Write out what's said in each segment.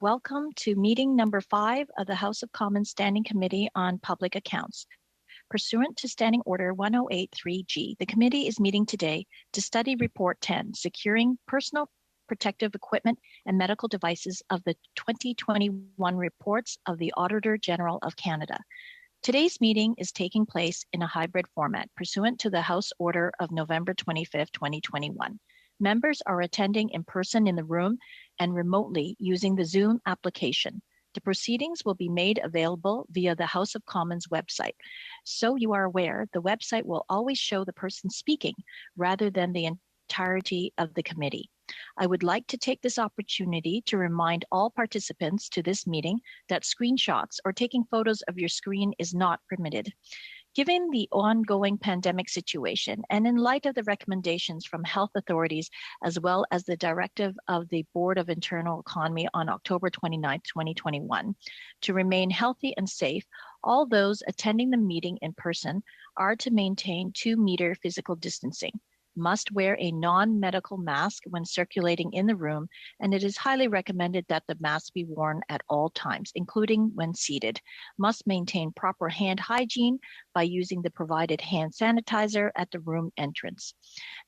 Welcome to meeting number 5 of the House of Commons Standing Committee on Public Accounts. Pursuant to Standing Order 1083G, the committee is meeting today to study Report 10, Securing Personal Protective Equipment and Medical Devices of the 2021 Reports of the Auditor General of Canada. Today's meeting is taking place in a hybrid format pursuant to the House Order of November 25, 2021. Members are attending in person in the room and remotely using the Zoom application. The proceedings will be made available via the House of Commons website. So you are aware, the website will always show the person speaking rather than the entirety of the committee. I would like to take this opportunity to remind all participants to this meeting that screenshots or taking photos of your screen is not permitted. Given the ongoing pandemic situation and in light of the recommendations from health authorities, as well as the directive of the Board of Internal Economy on October 29, 2021, to remain healthy and safe, all those attending the meeting in person are to maintain 2-meter physical distancing, must wear a non-medical mask when circulating in the room, and it is highly recommended that the mask be worn at all times, including when seated, must maintain proper hand hygiene by using the provided hand sanitizer at the room entrance.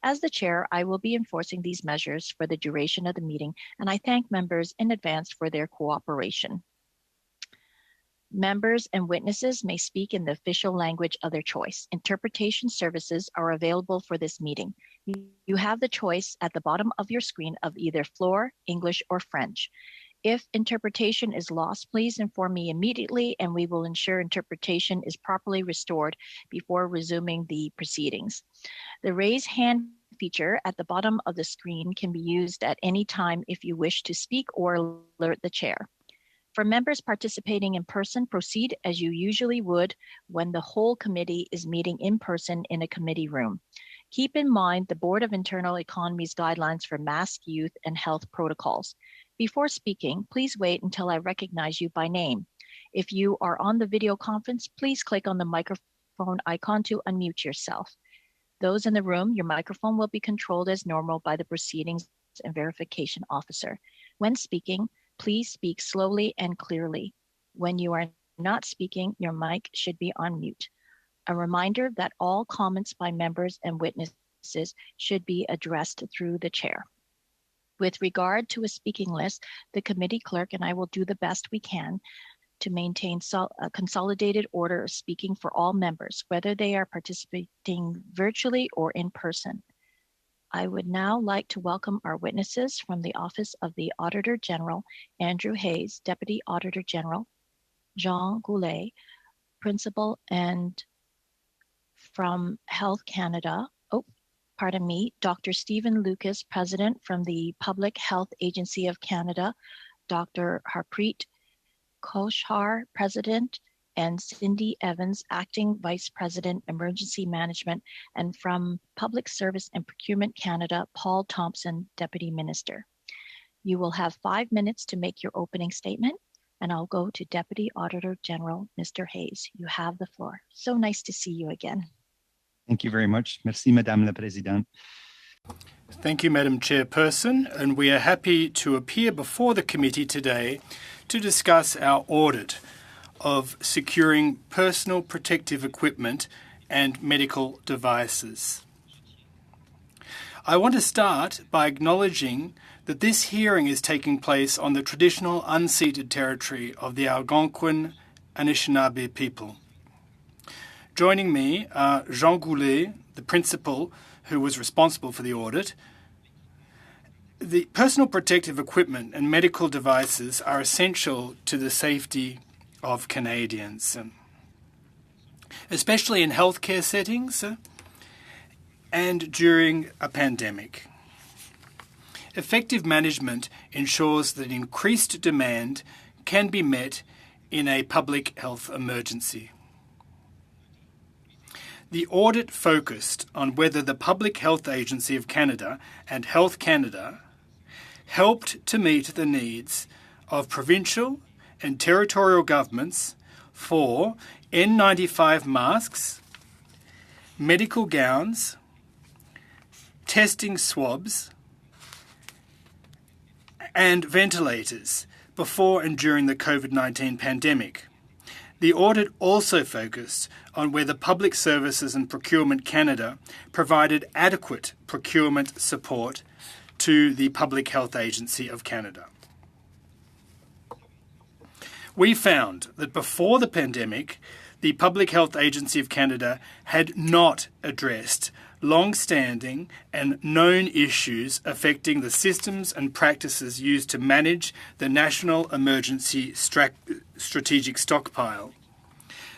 As the chair, I will be enforcing these measures for the duration of the meeting, and I thank members in advance for their cooperation. Members and witnesses may speak in the official language of their choice. Interpretation services are available for this meeting. You have the choice at the bottom of your screen of either Floor, English, or French. If interpretation is lost, please inform me immediately and we will ensure interpretation is properly restored before resuming the proceedings. The raise hand feature at the bottom of the screen can be used at any time if you wish to speak or alert the chair. For members participating in person, proceed as you usually would when the whole committee is meeting in person in a committee room. Keep in mind the Board of Internal Economy's guidelines for mask use and health protocols. Before speaking, please wait until I recognize you by name. If you are on the video conference, please click on the microphone icon to unmute yourself. Those in the room, your microphone will be controlled as normal by the Proceedings and Verification Officer. When speaking, please speak slowly and clearly. When you are not speaking, your mic should be on mute. A reminder that all comments by members and witnesses should be addressed through the chair. With regard to a speaking list, the committee clerk and I will do the best we can to maintain a consolidated order of speaking for all members, whether they are participating virtually or in person. I would now like to welcome our witnesses from the Office of the Auditor General, Andrew Hayes, Deputy Auditor General, Jean Goulet, Principal, and from Health Canada, Dr. Stephen Lucas, President from the Public Health Agency of Canada, Dr. Harpreet Koshar, President, and Cindy Evans, Acting Vice President, Emergency Management, and from Public Service and Procurement Canada, Paul Thompson, Deputy Minister. You will have 5 minutes to make your opening statement, and I'll go to Deputy Auditor General, Mr. Hayes. You have the floor. So nice to see you again. Thank you very much. Merci, Madame la Présidente. Thank you, Madam Chairperson, and we are happy to appear before the committee today to discuss our audit of securing personal protective equipment and medical devices. I want to start by acknowledging that this hearing is taking place on the traditional unceded territory of the Algonquin Anishinaabe people. Joining me are Jean Goulet, the principal who was responsible for the audit. The personal protective equipment and medical devices are essential to the safety of Canadians, especially in healthcare settings and during a pandemic. Effective management ensures that increased demand can be met in a public health emergency. The audit focused on whether the Public Health Agency of Canada and Health Canada helped to meet the needs of provincial and territorial governments for N95 masks, medical gowns, testing swabs, and ventilators, before and during the COVID-19 pandemic. The audit also focused on whether Public Services and Procurement Canada provided adequate procurement support to the Public Health Agency of Canada. We found that before the pandemic, the Public Health Agency of Canada had not addressed long-standing and known issues affecting the systems and practices used to manage the National Emergency Strategic Stockpile.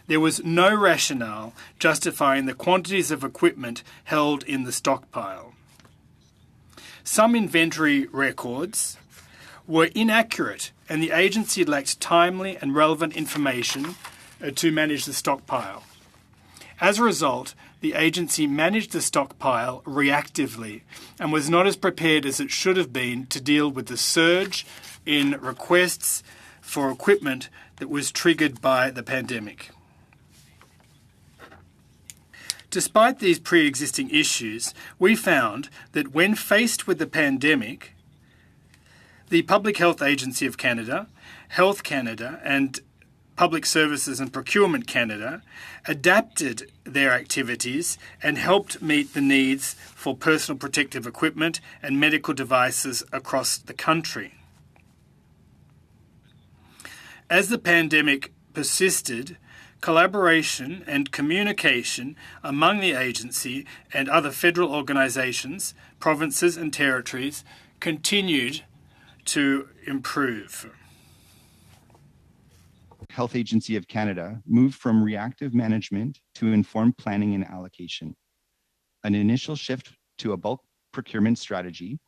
There was no rationale justifying the quantities of equipment held in the stockpile. Some inventory records were inaccurate, and the agency lacked timely and relevant information to manage the stockpile. As a result, the agency managed the stockpile reactively and was not as prepared as it should have been to deal with the surge in requests for equipment that was triggered by the pandemic. Despite these pre-existing issues, we found that when faced with the pandemic, the Public Health Agency of Canada, Health Canada, and Public Services and Procurement Canada adapted their activities and helped meet the needs for personal protective equipment and medical devices across the country. As the pandemic persisted, collaboration and communication among the agency and other federal organisations, provinces and territories continued to improve. Health Agency of Canada moved from reactive management to informed planning and allocation. An initial shift to a bulk procurement strategy,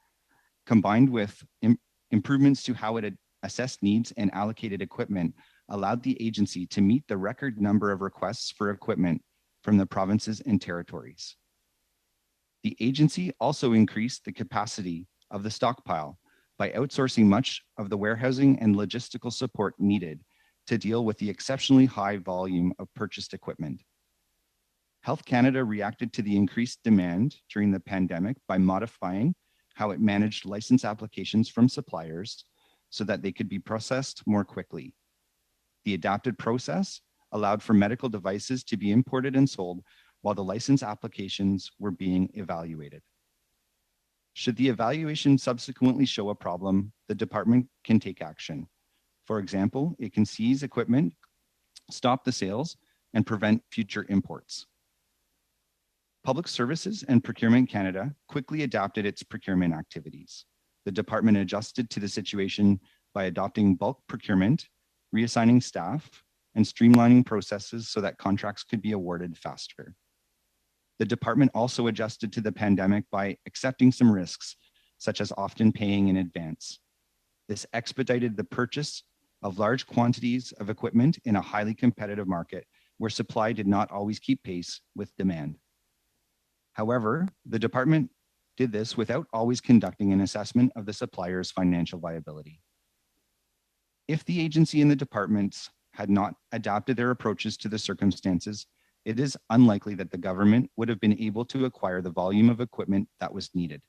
combined with improvements to how it assessed needs and allocated equipment, allowed the agency to meet the record number of requests for equipment from the provinces and territories. The agency also increased the capacity of the stockpile by outsourcing much of the warehousing and logistical support needed to deal with the exceptionally high volume of purchased equipment. Health Canada reacted to the increased demand during the pandemic by modifying how it managed license applications from suppliers so that they could be processed more quickly. The adapted process allowed for medical devices to be imported and sold while the license applications were being evaluated. Should the evaluation subsequently show a problem, the department can take action. For example, it can seize equipment, stop the sales, and prevent future imports. Public Services and Procurement Canada quickly adapted its procurement activities. The department adjusted to the situation by adopting bulk procurement, reassigning staff, and streamlining processes so that contracts could be awarded faster. The department also adjusted to the pandemic by accepting some risks, such as often paying in advance. This expedited the purchase of large quantities of equipment in a highly competitive market where supply did not always keep pace with demand. However, the department did this without always conducting an assessment of the supplier's financial viability. If the agency and the departments had not adapted their approaches to the circumstances, it is unlikely that the government would have been able to acquire the volume of equipment that was needed.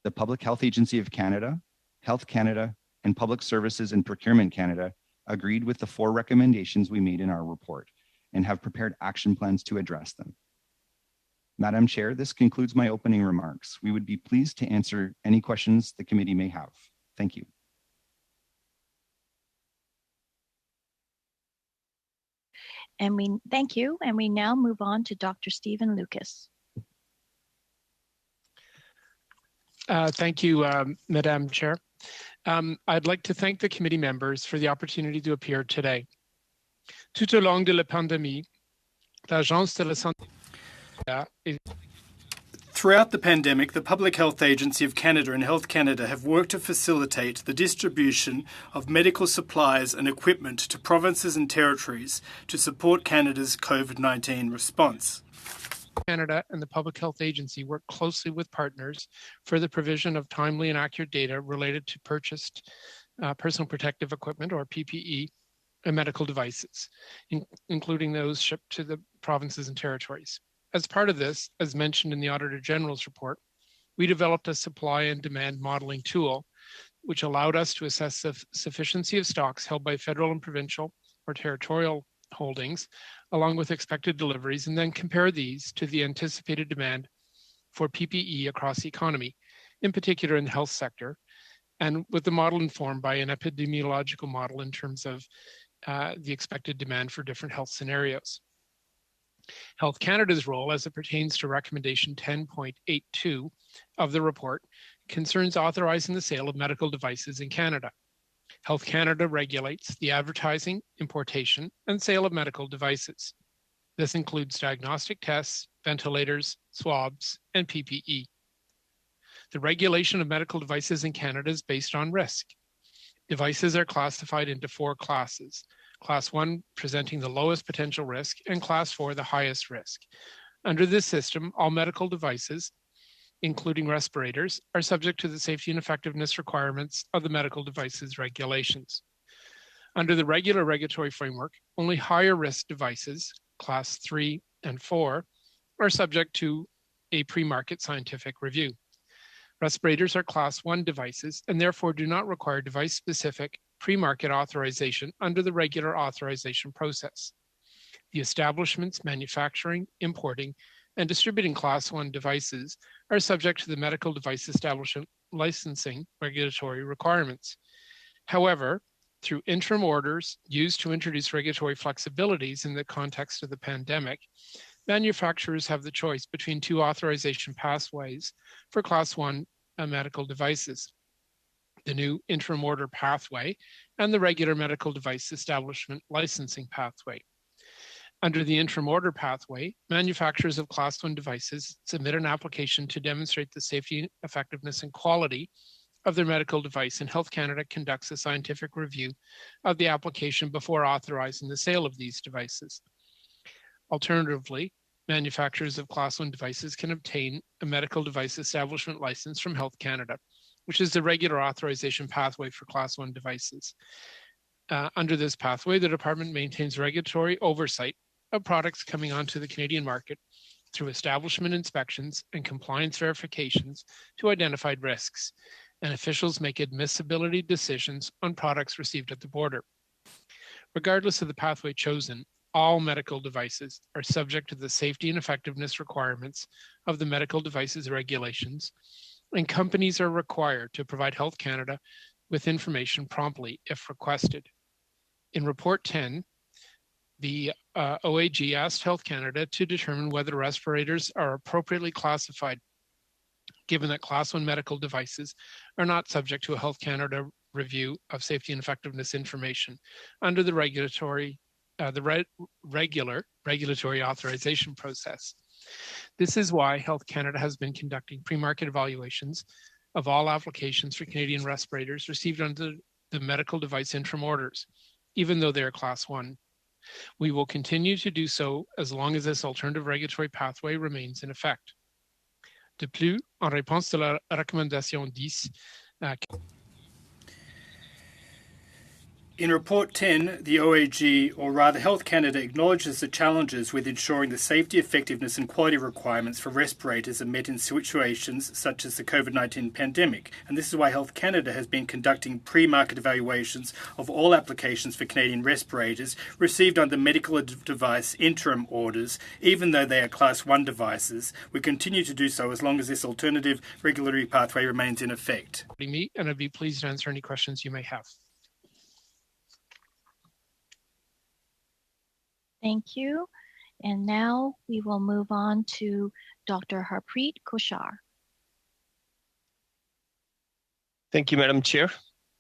The Public Health Agency of Canada, Health Canada, and Public Services and Procurement Canada agreed with the 4 recommendations we made in our report and have prepared action plans to address them. Madam Chair, this concludes my opening remarks. We would be pleased to answer any questions the committee may have. Thank you. Thank you. And we now move on to Dr. Stephen Lucas. Thank you, Madam Chair. I'd like to thank the committee members for the opportunity to appear today. Tout au long de la pandémie, l'Agence de la Santé. Throughout the pandemic, the Public Health Agency of Canada and Health Canada have worked to facilitate the distribution of medical supplies and equipment to provinces and territories to support Canada's COVID-19 response. Canada and the Public Health Agency work closely with partners for the provision of timely and accurate data related to purchased personal protective equipment, or PPE, and medical devices, including those shipped to the provinces and territories. As part of this, as mentioned in the Auditor General's report, we developed a supply and demand modeling tool which allowed us to assess the sufficiency of stocks held by federal and provincial or territorial holdings, along with expected deliveries, and then compare these to the anticipated demand for PPE across the economy, in particular in the health sector, and with the model informed by an epidemiological model in terms of the expected demand for different health scenarios. Health Canada's role as it pertains to recommendation 10.82 of the report concerns authorizing the sale of medical devices in Canada. Health Canada regulates the advertising, importation, and sale of medical devices. This includes diagnostic tests, ventilators, swabs, and PPE. The regulation of medical devices in Canada is based on risk. Devices are classified into 4 classes. Class 1 presenting the lowest potential risk, and Class 4 the highest risk. Under this system, all medical devices, including respirators, are subject to the safety and effectiveness requirements of the medical devices regulations. Under the regular regulatory framework, only higher risk devices, Class 3 and 4, are subject to a pre-market scientific review. Respirators are Class 1 devices and therefore do not require device-specific pre-market authorization under the regular authorization process. The establishments manufacturing, importing, and distributing Class 1 devices are subject to the medical device establishment licensing regulatory requirements. However, through interim orders used to introduce regulatory flexibilities in the context of the pandemic, manufacturers have the choice between 2 authorization pathways for Class 1 medical devices: the new interim order pathway and the regular medical device establishment licensing pathway. Under the interim order pathway, manufacturers of Class 1 devices submit an application to demonstrate the safety, effectiveness, and quality of their medical device, and Health Canada conducts a scientific review of the application before authorizing the sale of these devices. Alternatively, manufacturers of Class 1 devices can obtain a medical device establishment license from Health Canada, which is the regular authorization pathway for Class 1 devices. Under this pathway, the department maintains regulatory oversight of products coming onto the Canadian market through establishment inspections and compliance verifications to identified risks, and officials make admissibility decisions on products received at the border. Regardless of the pathway chosen, all medical devices are subject to the safety and effectiveness requirements of the medical devices regulations, and companies are required to provide Health Canada with information promptly if requested. In Report 10, the OAG asked Health Canada to determine whether respirators are appropriately classified, given that Class 1 medical devices are not subject to a Health Canada review of safety and effectiveness information under the regular regulatory authorization process. This is why Health Canada has been conducting pre-market evaluations of all applications for Canadian respirators received under the medical device interim orders, even though they are Class 1. We will continue to do so as long as this alternative regulatory pathway remains in effect. De plus, en réponse de la recommandation 10, In Report 10, the OAG, or rather Health Canada, acknowledges the challenges with ensuring the safety, effectiveness and quality requirements for respirators are met in situations such as the COVID-19 pandemic. And this is why Health Canada has been conducting pre-market evaluations of all applications for Canadian respirators received under medical device interim orders, even though they are Class 1 devices. We continue to do so as long as this alternative regulatory pathway remains in effect. And I'd be pleased to answer any questions you may have. Thank you. And now we will move on to Dr. Harpreet Koshar. Thank you, Madam Chair.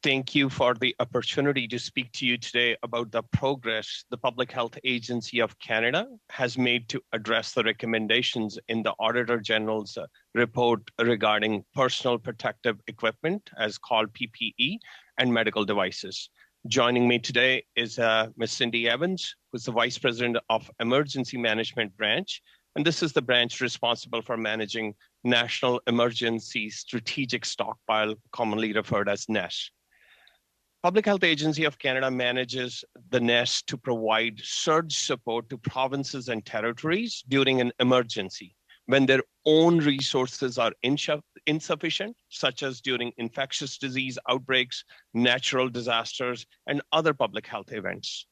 Thank you for the opportunity to speak to you today about the progress the Public Health Agency of Canada has made to address the recommendations in the Auditor General's report regarding personal protective equipment, as called PPE, and medical devices. Joining me today is Ms. Cindy Evans, who's the Vice President of Emergency Management Branch, and this is the branch responsible for managing National Emergency Strategic Stockpile, commonly referred as NES. Public Health Agency of Canada manages the NES to provide surge support to provinces and territories during an emergency when their own resources are insufficient, such as during infectious disease outbreaks, natural disasters, and other public health events.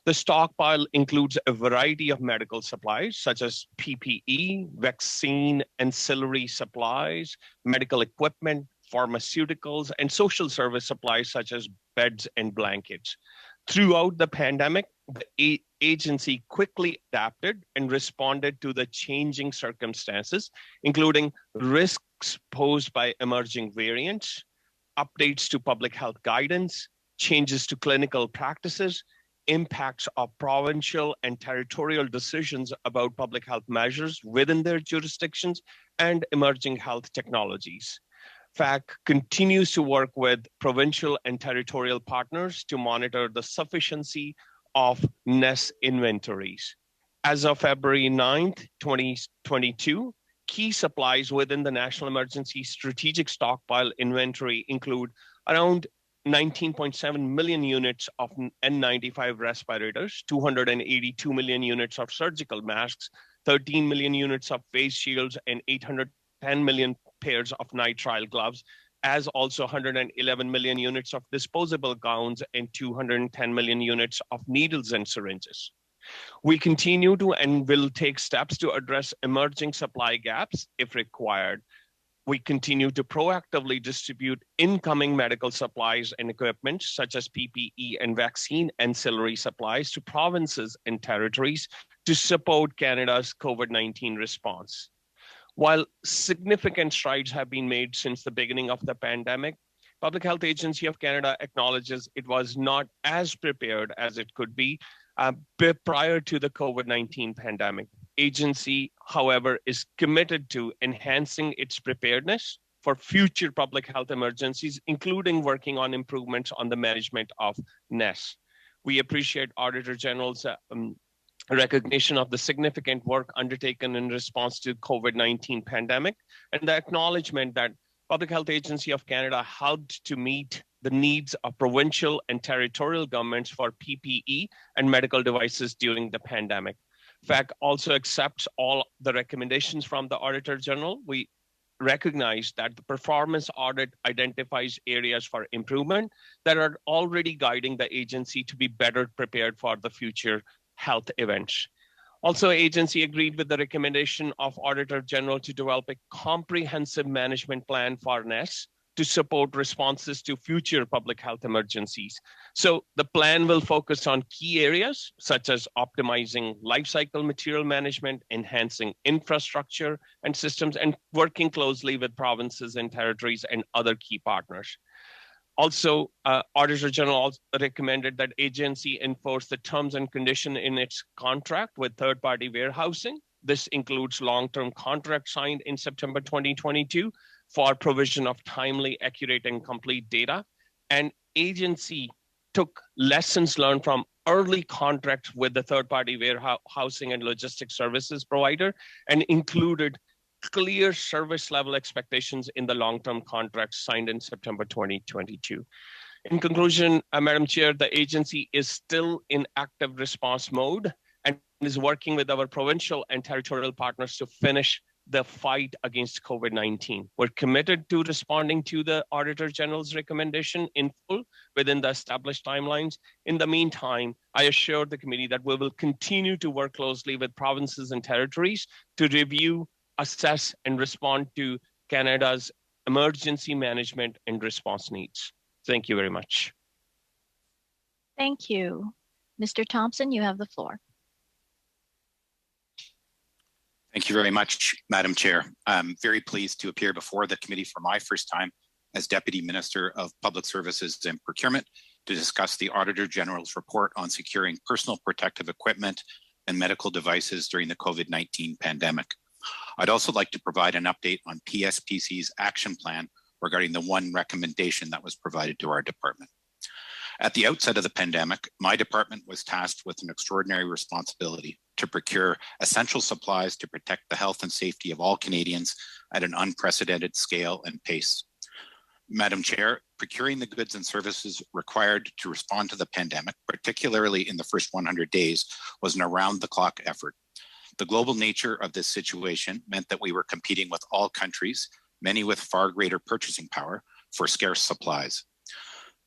The stockpile includes a variety of medical supplies, such as PPE, vaccine, ancillary supplies, medical equipment, pharmaceuticals, and social service supplies, such as beds and blankets. Throughout the pandemic, the agency quickly adapted and responded to the changing circumstances, including risks posed by emerging variants, updates to public health guidance, changes to clinical practices, impacts of provincial and territorial decisions about public health measures within their jurisdictions, and emerging health technologies. PACP continues to work with provincial and territorial partners to monitor the sufficiency of NES inventories. As of February 9th, 2022, key supplies within the National Emergency Strategic Stockpile inventory include around 19.7 million units of N95 respirators, 282 million units of surgical masks, 13 million units of face shields, and 810 million pairs of nitrile gloves, as also 111 million units of disposable gowns and 210 million units of needles and syringes. We continue to and will take steps to address emerging supply gaps if required. We continue to proactively distribute incoming medical supplies and equipment, such as PPE and vaccine ancillary supplies, to provinces and territories to support Canada's COVID-19 response. While significant strides have been made since the beginning of the pandemic, Public Health Agency of Canada acknowledges it was not as prepared as it could be prior to the COVID-19 pandemic. Agency, however, is committed to enhancing its preparedness for future public health emergencies, including working on improvements on the management of NES. We appreciate Auditor General's recognition of the significant work undertaken in response to COVID-19 pandemic and the acknowledgement that Public Health Agency of Canada helped to meet the needs of provincial and territorial governments for PPE and medical devices during the pandemic. PACP also accepts all the recommendations from the Auditor General. We recognize that the performance audit identifies areas for improvement that are already guiding the agency to be better prepared for the future health events. Also, agency agreed with the recommendation of Auditor General to develop a comprehensive management plan for NES to support responses to future public health emergencies. So the plan will focus on key areas such as optimizing life cycle material management, enhancing infrastructure and systems, and working closely with provinces and territories and other key partners. Also, Auditor General recommended that agency enforce the terms and conditions in its contract with third-party warehousing. This includes long-term contract signed in September 2022 for provision of timely, accurate, and complete data. And agency took lessons learned from early contracts with the third-party warehousing and logistics services provider and included clear service level expectations in the long-term contracts signed in September 2022. In conclusion, Madam Chair, the agency is still in active response mode and is working with our provincial and territorial partners to finish the fight against COVID-19. We're committed to responding to the Auditor General's recommendation in full within the established timelines. In the meantime, I assure the committee that we will continue to work closely with provinces and territories to review, assess, and respond to Canada's emergency management and response needs. Thank you very much. Thank you. Mr. Thompson, you have the floor. Thank you very much, Madam Chair. I'm very pleased to appear before the committee for my first time as Deputy Minister of Public Services and Procurement to discuss the Auditor General's report on securing personal protective equipment and medical devices during the COVID-19 pandemic. I'd also like to provide an update on PSPC's action plan regarding the one recommendation that was provided to our department. At the outset of the pandemic, my department was tasked with an extraordinary responsibility to procure essential supplies to protect the health and safety of all Canadians at an unprecedented scale and pace. Madam Chair, procuring the goods and services required to respond to the pandemic, particularly in the first 100 days, was an around-the-clock effort. The global nature of this situation meant that we were competing with all countries many with far greater purchasing power for scarce supplies.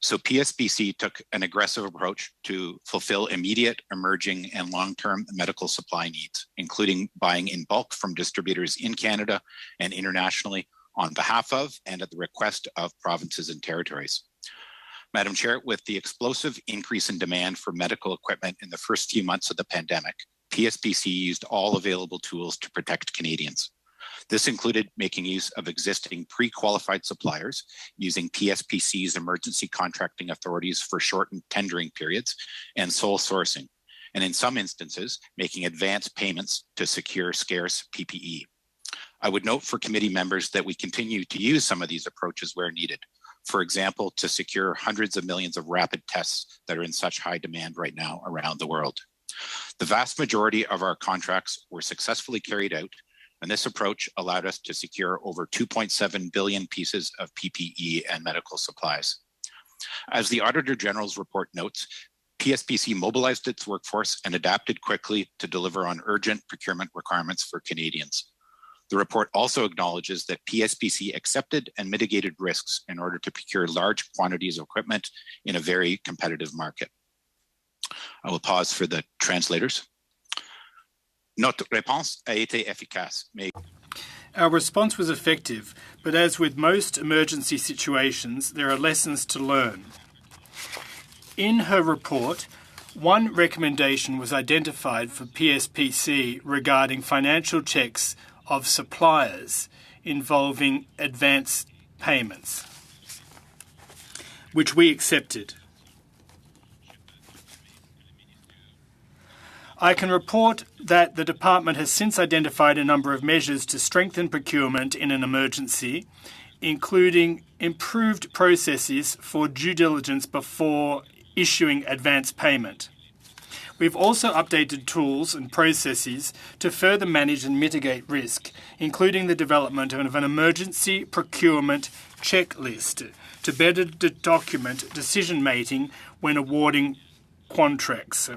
So PSPC took an aggressive approach to fulfill immediate, emerging, and long-term medical supply needs, including buying in bulk from distributors in Canada and internationally on behalf of and at the request of provinces and territories. Madam Chair, with the explosive increase in demand for medical equipment in the first few months of the pandemic, PSPC used all available tools to protect Canadians. This included making use of existing pre-qualified suppliers, using PSPC's emergency contracting authorities for shortened tendering periods, and sole sourcing, and in some instances, making advance payments to secure scarce PPE. I would note for committee members that we continue to use some of these approaches where needed. For example, to secure hundreds of millions of rapid tests that are in such high demand right now around the world. The vast majority of our contracts were successfully carried out, and this approach allowed us to secure over 2.7 billion pieces of PPE and medical supplies. As the Auditor General's report notes, PSPC mobilized its workforce and adapted quickly to deliver on urgent procurement requirements for Canadians. The report also acknowledges that PSPC accepted and mitigated risks in order to procure large quantities of equipment in a very competitive market. I will pause for the translators. Notre réponse a été efficace, mais Our response was effective, but as with most emergency situations, there are lessons to learn. In her report, one recommendation was identified for PSPC regarding financial checks of suppliers involving advance payments, which we accepted. I can report that the department has since identified a number of measures to strengthen procurement in an emergency, including improved processes for due diligence before issuing advance payment. We've also updated tools and processes to further manage and mitigate risk, including the development of an emergency procurement checklist to better document decision-making when awarding contracts.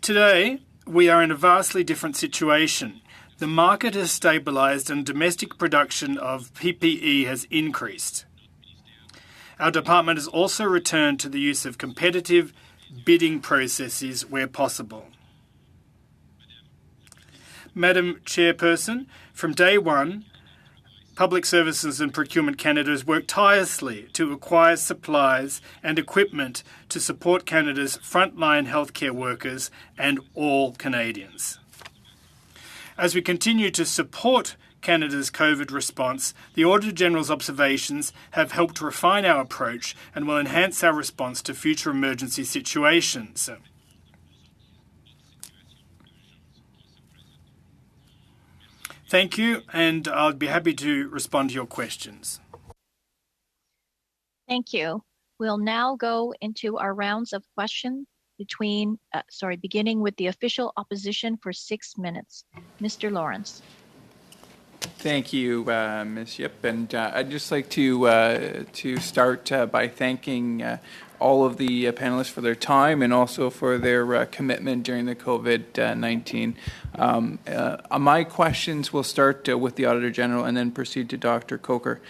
Today, we are in a vastly different situation. The market has stabilised and domestic production of PPE has increased. Our department has also returned to the use of competitive bidding processes where possible. Madam Chairperson, from day one, Public Services and Procurement Canada has worked tirelessly to acquire supplies and equipment to support Canada's frontline healthcare workers and all Canadians. As we continue to support Canada's COVID response, the Auditor General's observations have helped refine our approach and will enhance our response to future emergency situations. Thank you, and I'll be happy to respond to your questions. Thank you. We'll now go into our rounds of questions beginning with the official opposition for 6 minutes. Mr. Lawrence. Thank you, Ms. Yip, and I'd just like to start by thanking all of the panelists for their time and also for their commitment during the COVID-19. My questions will start with the Auditor General and then proceed to Dr. Coker.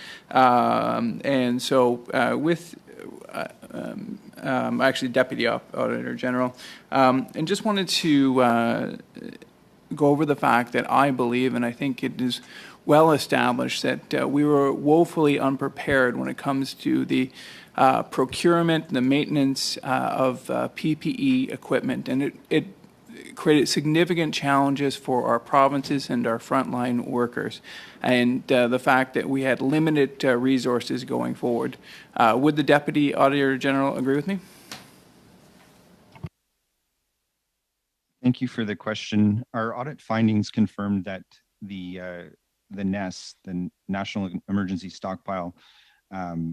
Actually Deputy Auditor General, and just wanted to go over the fact that I believe, and I think it is well established, that we were woefully unprepared when it comes to the procurement, the maintenance of PPE equipment, and it created significant challenges for our provinces and our frontline workers, and the fact that we had limited resources going forward. Would the Deputy Auditor General agree with me? Thank you for the question. Our audit findings confirmed that the NES, the National Emergency Stockpile,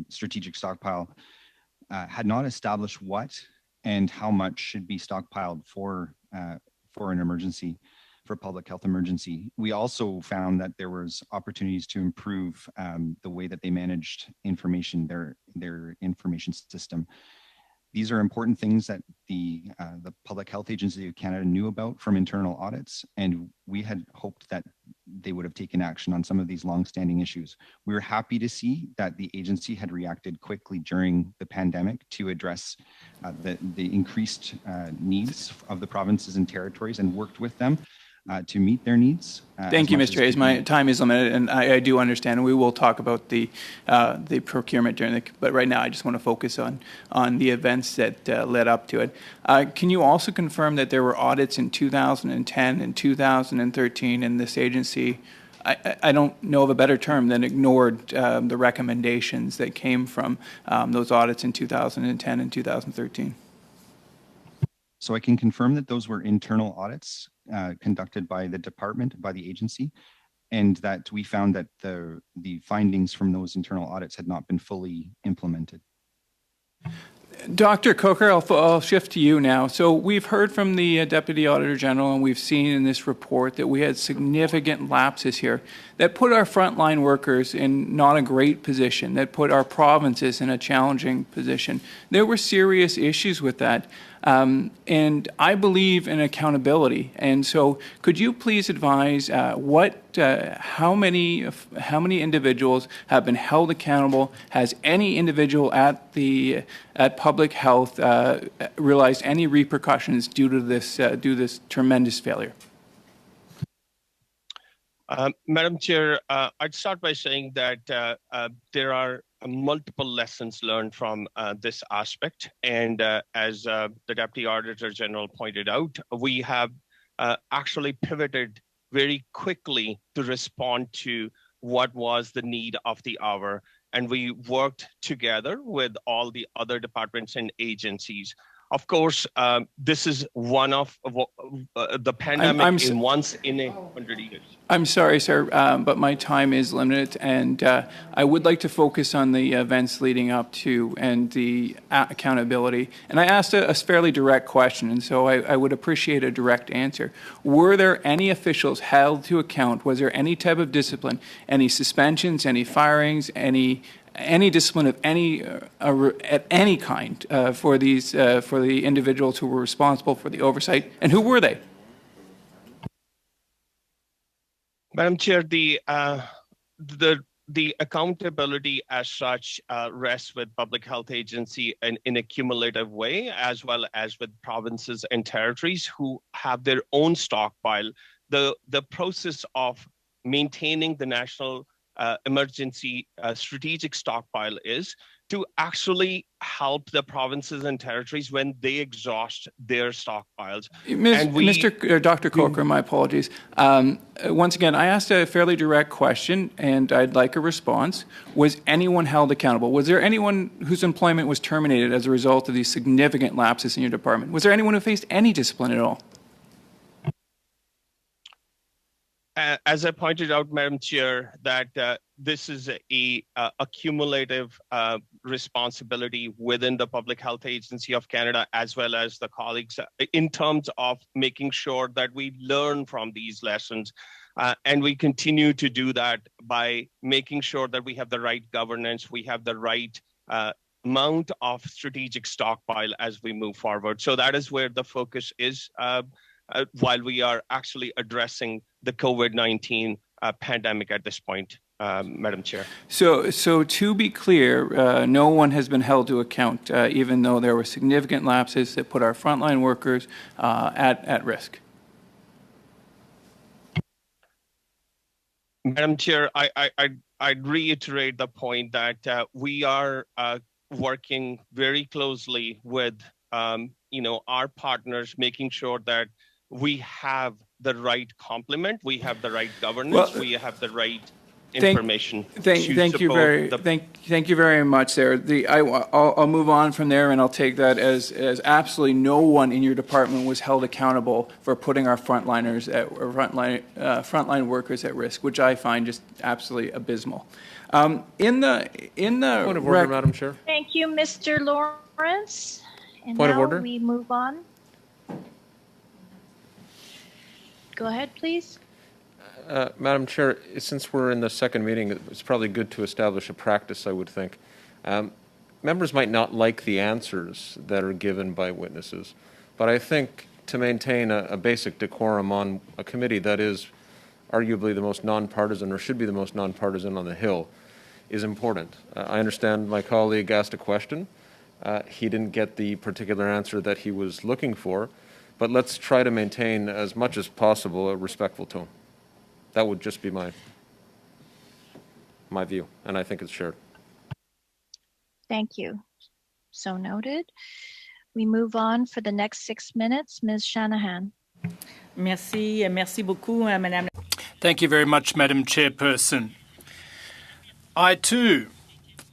Strategic Stockpile, had not established what and how much should be stockpiled for an emergency, for a public health emergency. We also found that there was opportunities to improve the way that they managed information, their information system. These are important things that the Public Health Agency of Canada knew about from internal audits, and we had hoped that they would have taken action on some of these long-standing issues. We were happy to see that the agency had reacted quickly during the pandemic to address the increased needs of the provinces and territories and worked with them to meet their needs. Thank you, Mr. Hayes. My time is limited, and I do understand. And we will talk about the procurement during the. But right now, I just want to focus on the events that led up to it. Can you also confirm that there were audits in 2010 and 2013, and this agency? I don't know of a better term than ignored the recommendations that came from those audits in 2010 and 2013. So I can confirm that those were internal audits conducted by the department, by the agency, and that we found that the findings from those internal audits had not been fully implemented. Dr. Coker, I'll shift to you now. So we've heard from the Deputy Auditor General, and we've seen in this report that we had significant lapses here that put our frontline workers in not a great position, that put our provinces in a challenging position. There were serious issues with that. And I believe in accountability. And so could you please advise how many individuals have been held accountable? Has any individual at Public Health realized any repercussions due to this tremendous failure? Madam Chair, I'd start by saying that there are multiple lessons learned from this aspect. And as the Deputy Auditor General pointed out, we have actually pivoted very quickly to respond to what was the need of the hour. And we worked together with all the other departments and agencies. Of course, this is one of the pandemic is once in 100 years. I'm sorry, sir, but my time is limited, and I would like to focus on the events leading up to and the accountability. And I asked a fairly direct question, and so I would appreciate a direct answer. Were there any officials held to account? Was there any type of discipline, any suspensions, any firings, any discipline of at any kind for the individuals who were responsible for the oversight, and who were they? Madam Chair, the accountability as such rests with Public Health Agency in a cumulative way, as well as with provinces and territories who have their own stockpile. The process of maintaining the national emergency strategic stockpile is to actually help the provinces and territories when they exhaust their stockpiles. Dr. Coker, my apologies. Once again, I asked a fairly direct question, and I'd like a response. Was anyone held accountable? Was there anyone whose employment was terminated as a result of these significant lapses in your department? Was there anyone who faced any discipline at all? As I pointed out, Madam Chair, that this is a cumulative responsibility within the Public Health Agency of Canada, as well as the colleagues, in terms of making sure that we learn from these lessons. And we continue to do that by making sure that we have the right governance, we have the right amount of strategic stockpile as we move forward. So that is where the focus is while we are actually addressing the COVID-19 pandemic at this point, Madam Chair. So to be clear, no one has been held to account, even though there were significant lapses that put our frontline workers at risk. Madam Chair, I'd reiterate the point that we are working very closely with our partners, making sure that we have the right complement, we have the right governance, we have the right information. Thank you very much, Sarah. I'll move on from there, and I'll take that as absolutely no one in your department was held accountable for putting our frontline workers at risk, which I find just absolutely abysmal. In the point of order, Madam Chair. Thank you, Mr. Lawrence. And point of now order. we move on. Go ahead, please. Madam Chair, since we're in the second meeting, it's probably good to establish a practice, I would think. members might not like the answers that are given by witnesses, but I think to maintain a basic decorum on a committee that is arguably the most nonpartisan, or should be the most nonpartisan on the Hill, is important. I understand my colleague asked a question. He didn't get the particular answer that he was looking for, but let's try to maintain as much as possible a respectful tone. That would just be my view, and I think it's shared. Thank you. So noted. We move on for the next 6 minutes. Ms. Shanahan. Merci beaucoup, Madame. Thank you very much, Madam Chairperson. I too,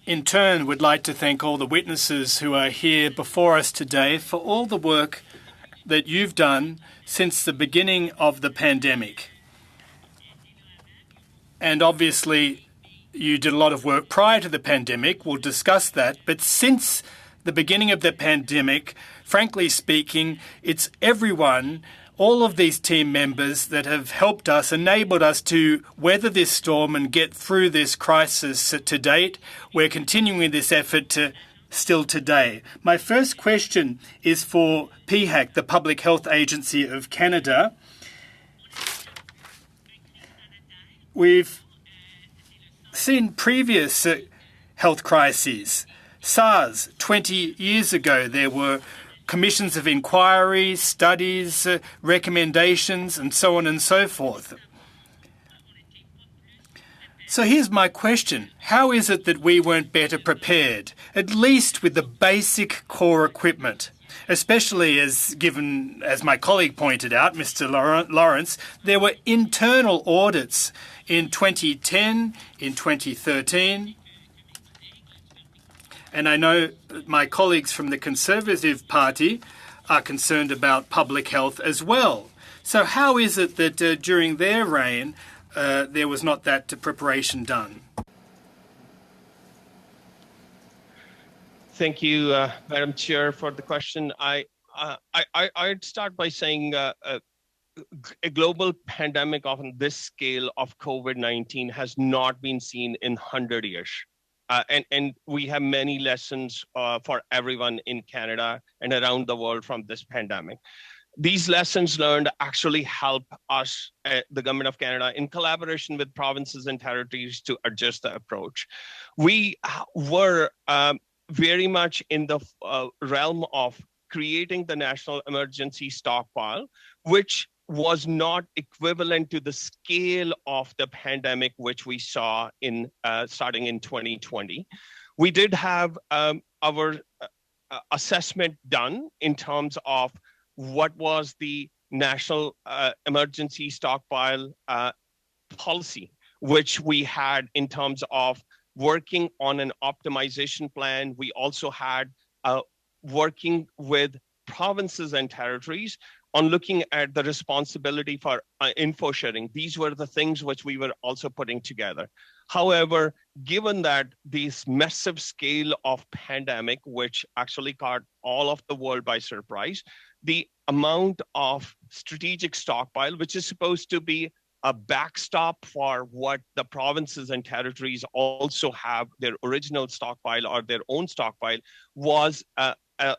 in turn, would like to thank all the witnesses who are here before us today for all the work that you've done since the beginning of the pandemic. And obviously, you did a lot of work prior to the pandemic. We'll discuss that. But since the beginning of the pandemic, frankly speaking, it's everyone, all of these team members that have helped us, enabled us to weather this storm and get through this crisis to date. We're continuing this effort still today. My first question is for PHAC, the Public Health Agency of Canada. We've seen previous health crises. SARS, 20 years ago, there were commissions of inquiry, studies, recommendations, and so on and so forth. So here's my question. How is it that we weren't better prepared, at least with the basic core equipment? Especially as my colleague pointed out, Mr. Lawrence, there were internal audits in 2010, in 2013. And I know my colleagues from the Conservative Party are concerned about public health as well. So how is it that during their reign there was not that preparation done? Thank you, Madam Chair, for the question. I'd start by saying a global pandemic of this scale of COVID-19 has not been seen in 100 years. And we have many lessons for everyone in Canada and around the world from this pandemic. These lessons learned actually help us, the Government of Canada, in collaboration with provinces and territories to adjust the approach. We were very much in the realm of creating the National Emergency Stockpile, which was not equivalent to the scale of the pandemic which we saw in starting in 2020. We did have our assessment done in terms of what was the National Emergency Stockpile policy, which we had in terms of working on an optimization plan. We also had working with provinces and territories on looking at the responsibility for info sharing. These were the things which we were also putting together. However, given that this massive scale of pandemic, which actually caught all of the world by surprise, the amount of strategic stockpile, which is supposed to be a backstop for what the provinces and territories also have their original stockpile or their own stockpile, was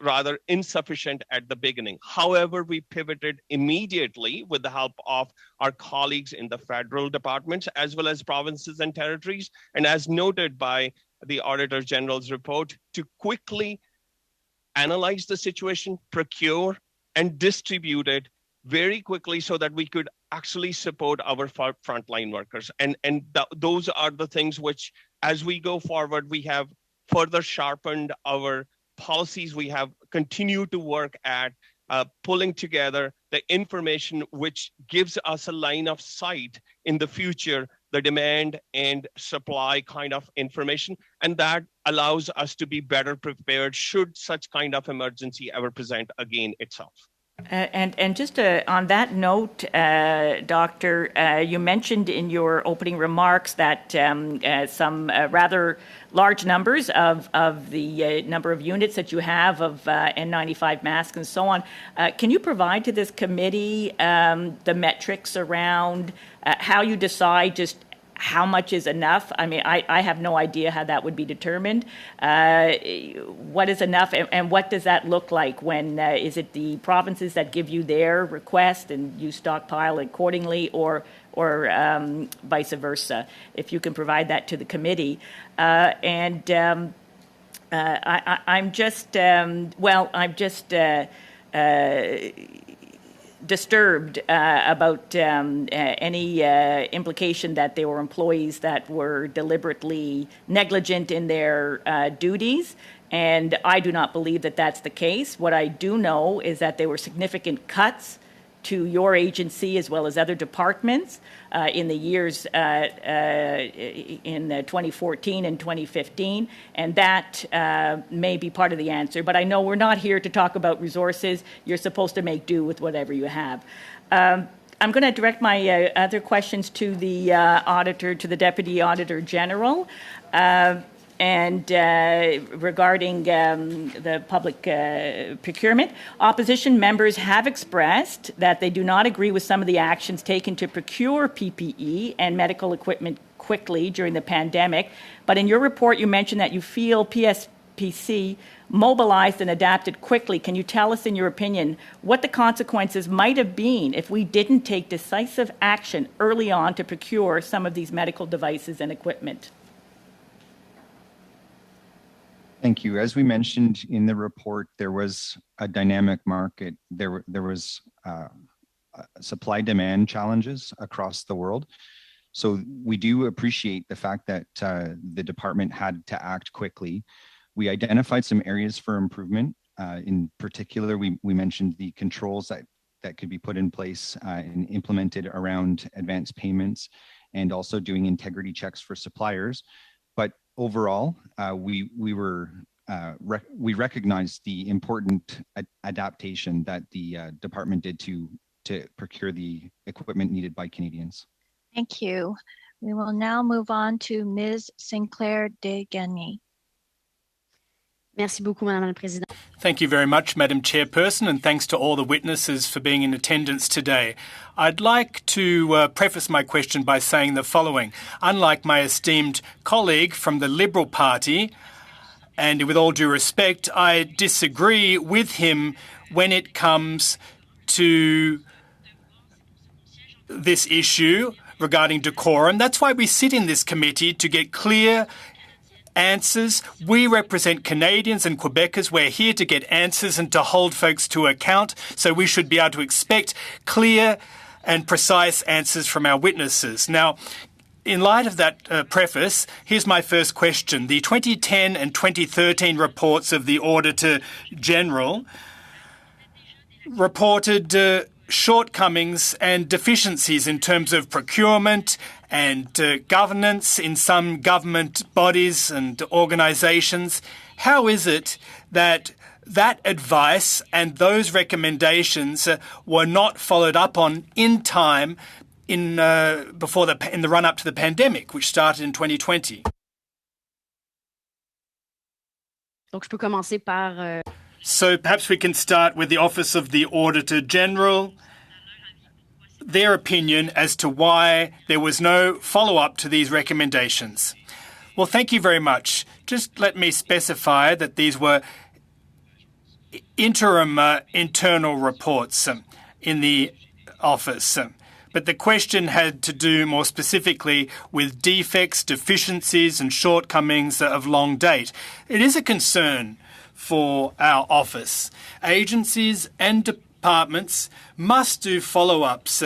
rather insufficient at the beginning. However, we pivoted immediately with the help of our colleagues in the federal departments as well as provinces and territories, and as noted by the Auditor General's report, to quickly analyze the situation, procure, and distribute it very quickly so that we could actually support our frontline workers. And those are the things which, as we go forward, we have further sharpened our policies. We have continued to work at pulling together the information which gives us a line of sight in the future, the demand and supply kind of information, and that allows us to be better prepared should such kind of emergency ever present again itself. And just on that note, Doctor, you mentioned in your opening remarks that some rather large numbers of the number of units that you have of N95 masks and so on. Can you provide to this committee the metrics around how you decide just how much is enough? I mean, I have no idea how that would be determined. What is enough, and what does that look like? When is it the provinces that give you their request and you stockpile accordingly, or vice versa? If you can provide that to the committee, I'm just disturbed about any implication that there were employees that were deliberately negligent in their duties. And I do not believe that that's the case. What I do know is that there were significant cuts to your agency as well as other departments in the years in 2014 and 2015, and that may be part of the answer. But I know we're not here to talk about resources. You're supposed to make do with whatever you have. I'm going to direct my other questions to the auditor, to the Deputy Auditor General. And regarding the public procurement, opposition members have expressed that they do not agree with some of the actions taken to procure PPE and medical equipment quickly during the pandemic. But in your report, you mentioned that you feel PSPC mobilized and adapted quickly. Can you tell us, in your opinion, what the consequences might have been if we didn't take decisive action early on to procure some of these medical devices and equipment? Thank you. As we mentioned in the report, there was a dynamic market. There was supply-demand challenges across the world. So we do appreciate the fact that the department had to act quickly. We identified some areas for improvement. In particular, we mentioned the controls that could be put in place and implemented around advance payments, and also doing integrity checks for suppliers. But overall, we recognized the important adaptation that the department did to procure the equipment needed by Canadians. Thank you. We will now move on to Ms. Sinclair Degany. Merci beaucoup, Madame la Présidente. Thank you very much, Madam Chairperson, and thanks to all the witnesses for being in attendance today. I'd like to preface my question by saying the following. Unlike my esteemed colleague from the Liberal Party, and with all due respect, I disagree with him when it comes to this issue regarding decorum. That's why we sit in this committee, to get clear answers. We represent Canadians and Quebecers. We're here to get answers and to hold folks to account. So we should be able to expect clear and precise answers from our witnesses. Now, in light of that preface, here's my first question. The 2010 and 2013 reports of the Auditor General reported shortcomings and deficiencies in terms of procurement and governance in some government bodies and organisations. How is it that that advice and those recommendations were not followed up on in time in the run-up to the pandemic, which started in 2020? Donc, je peux commencer par... So perhaps we can start with the Office of the Auditor General, their opinion as to why there was no follow-up to these recommendations. Well, thank you very much. Just let me specify that these were interim internal reports in the office. But the question had to do more specifically with defects, deficiencies and shortcomings of long date. It is a concern for our office. Agencies and departments must do follow-ups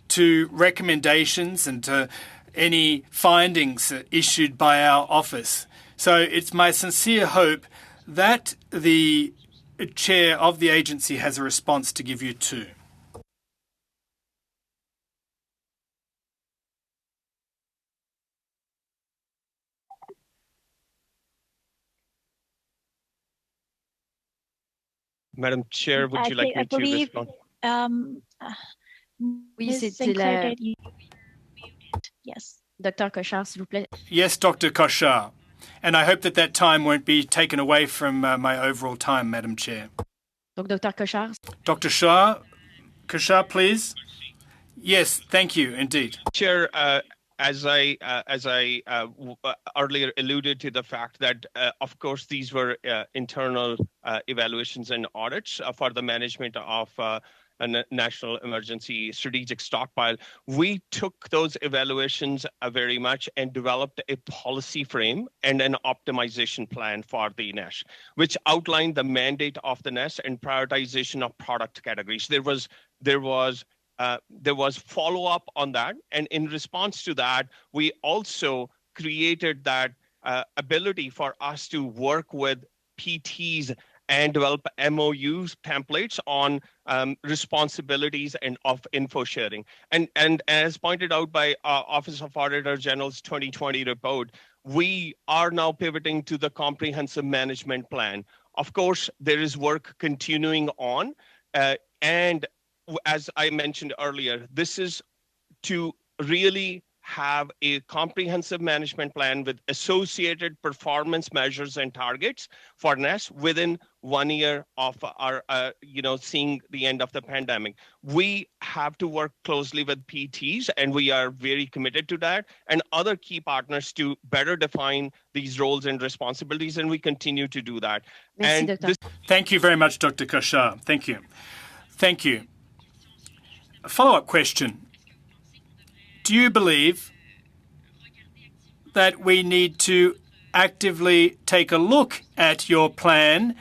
to recommendations and to any findings issued by our office. So it's my sincere hope that the chair of the agency has a response to give you too. Madam Chair, would you like me to respond? Oui, c'était la... Yes. Dr. Cochard, s'il vous plaît. Yes, Dr. Cochard. And I hope that that time won't be taken away from my overall time, Madam Chair. Donc, Dr. Cochard. Dr. Cochard, please. Yes, thank you, indeed. Chair, as I earlier alluded to the fact that, of course, these were internal evaluations and audits for the management of a national emergency strategic stockpile. We took those evaluations very much and developed a policy frame and an optimization plan for the NESH, which outlined the mandate of the NESH and prioritization of product categories. There was follow-up on that, and in response to that, we also created that ability for us to work with PTs and develop MOUs templates on responsibilities and of info sharing. And as pointed out by Office of Auditor General's 2020 report, we are now pivoting to the comprehensive management plan. Of course, there is work continuing on, and as I mentioned earlier, this is to really have a comprehensive management plan with associated performance measures and targets for NESH within 1 year of our, seeing the end of the pandemic. We have to work closely with PTs, and we are very committed to that, and other key partners to better define these roles and responsibilities, and we continue to do that. Merci, Dr. Thank you very much, Dr. Kochar. Thank you. Thank you. A follow-up question. Do you believe that we need to actively take a look at your plan,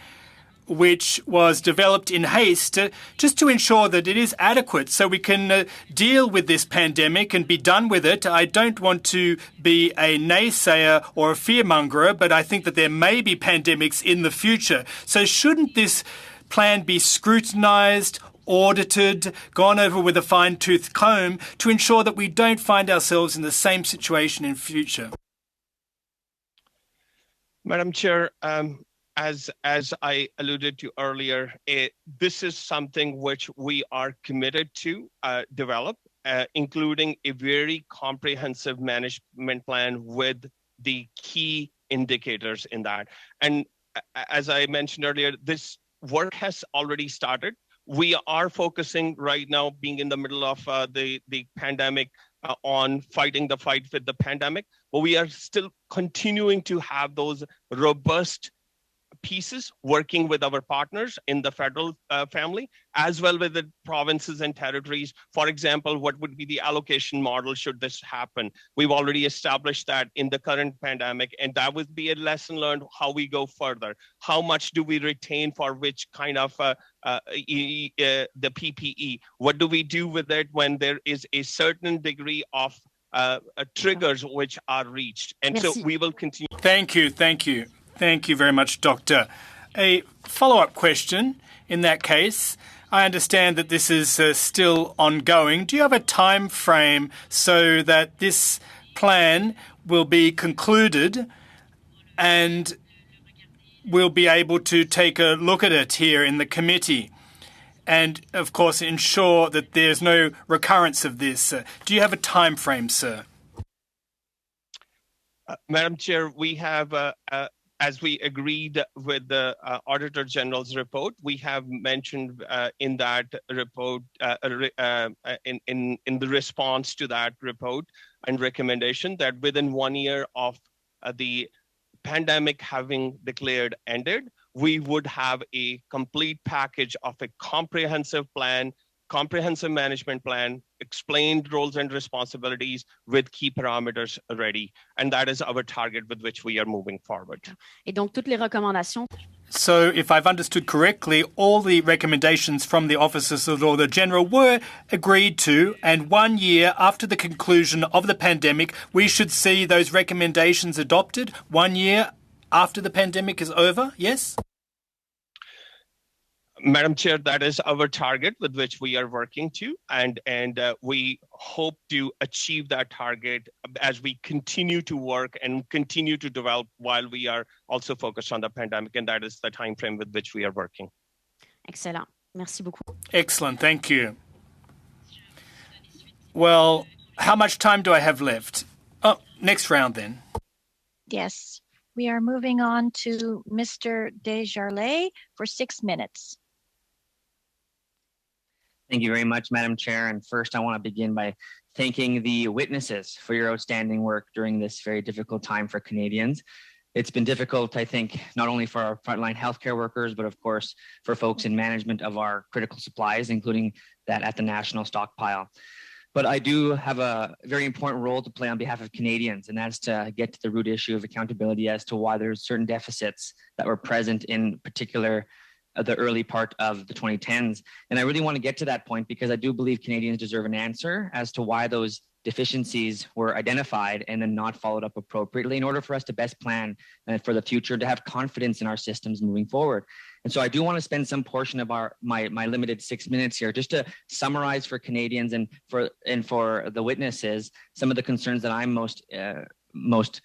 which was developed in haste, just to ensure that it is adequate so we can deal with this pandemic and be done with it? I don't want to be a naysayer or a fearmonger, but I think that there may be pandemics in the future. So shouldn't this plan be scrutinized, audited, gone over with a fine-tooth comb to ensure that we don't find ourselves in the same situation in future? Madam Chair, as I alluded to earlier, this is something which we are committed to develop, including a very comprehensive management plan with the key indicators in that. And as I mentioned earlier, this work has already started. We are focusing right now, being in the middle of the pandemic, on fighting the fight with the pandemic, but we are still continuing to have those robust pieces working with our partners in the federal family, as well with the provinces and territories. For example, what would be the allocation model should this happen? We've already established that in the current pandemic, and that would be a lesson learned how we go further. How much do we retain for which kind of the PPE? What do we do with it when there is a certain degree of triggers which are reached? And Merci. So we will continue. Thank you. Thank you very much, Doctor. A follow-up question in that case. I understand that this is still ongoing. Do you have a time frame so that this plan will be concluded and we'll be able to take a look at it here in the committee and, of course, ensure that there's no recurrence of this? Do you have a time frame, sir? Madam Chair, we have as we agreed with the Auditor General's report, we have mentioned in that report, in the response to that report and recommendation, that within 1 year of the pandemic having declared ended, we would have a complete package of a comprehensive plan, comprehensive management plan, explained roles and responsibilities with key parameters ready. And that is our target with which we are moving forward. Et donc, toutes les recommandations. So, if I've understood correctly, all the recommendations from the Offices of the Auditor General were agreed to, and 1 year after the conclusion of the pandemic, we should see those recommendations adopted 1 year after the pandemic is over, yes? Madam Chair, that is our target with which we are working to, and we hope to achieve that target as we continue to work and continue to develop while we are also focused on the pandemic, and that is the time frame with which we are working. Excellent. Merci beaucoup. Excellent. Thank you. Well, how much time do I have left? Oh, next round then. Yes. We are moving on to Mr. Desjardins for 6 minutes. Thank you very much, Madam Chair. And first, I want to begin by thanking the witnesses for your outstanding work during this very difficult time for Canadians. It's been difficult, I think, not only for our frontline healthcare workers, but of course for folks in management of our critical supplies, including that at the national stockpile. But I do have a very important role to play on behalf of Canadians, and that's to get to the root issue of accountability as to why there's certain deficits that were present in particular the early part of the 2010s. And I really want to get to that point because I do believe Canadians deserve an answer as to why those deficiencies were identified and then not followed up appropriately in order for us to best plan for the future, to have confidence in our systems moving forward. And so I do want to spend some portion of my limited 6 minutes here just to summarize for Canadians and for the witnesses some of the concerns that I'm most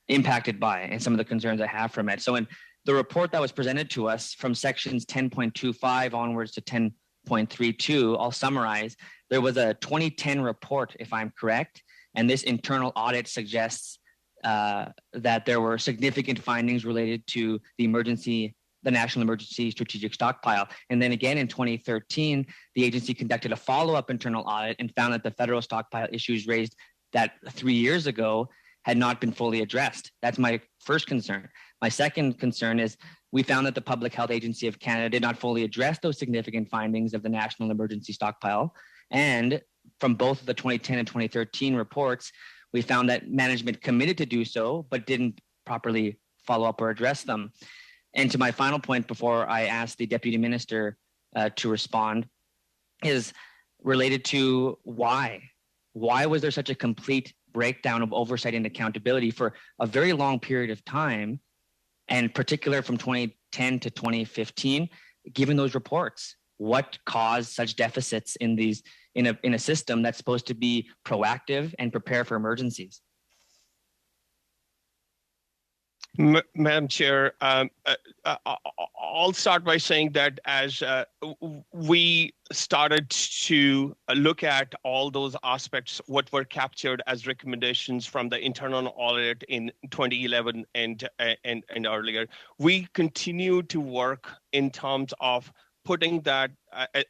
impacted by and some of the concerns I have from it. So in the report that was presented to us from sections 10.25 onwards to 10.32, I'll summarize. There was a 2010 report, if I'm correct, and this internal audit suggests that there were significant findings related to the National Emergency Strategic Stockpile. And then again in 2013, the agency conducted a follow-up internal audit and found that the federal stockpile issues raised that 3 years ago had not been fully addressed. That's my first concern. My second concern is we found that the Public Health Agency of Canada did not fully address those significant findings of the National Emergency Stockpile. And from both the 2010 and 2013 reports, we found that management committed to do so, but didn't properly follow up or address them. And to my final point before I ask the Deputy Minister to respond is related to why. Why was there such a complete breakdown of oversight and accountability for a very long period of time, and particular from 2010 to 2015, given those reports? What caused such deficits in a system that's supposed to be proactive and prepare for emergencies? Madam Chair, I'll start by saying that as we started to look at all those aspects, what were captured as recommendations from the internal audit in 2011 and earlier, we continue to work in terms of putting that,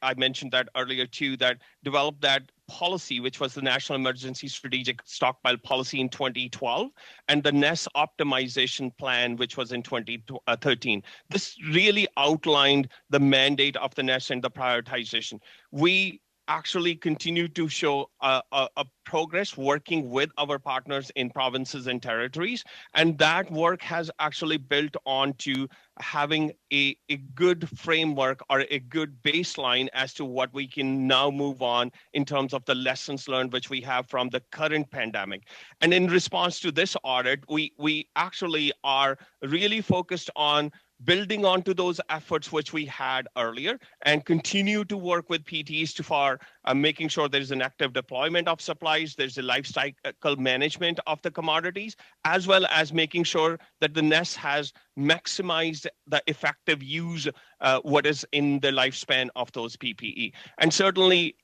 I mentioned that earlier too, that developed that policy, which was the National Emergency Strategic Stockpile Policy in 2012, and the NES Optimization Plan, which was in 2013. This really outlined the mandate of the NES and the prioritization. We actually continue to show a progress working with our partners in provinces and territories. And that work has actually built on to having a good framework or a good baseline as to what we can now move on in terms of the lessons learned, which we have from the current pandemic. And in response to this audit, we actually are really focused on building onto those efforts which we had earlier and continue to work with PTs for making sure there's an active deployment of supplies, there's a life cycle management of the commodities, as well as making sure that the NES has maximized the effective use what is in the lifespan of those PPE. And certainly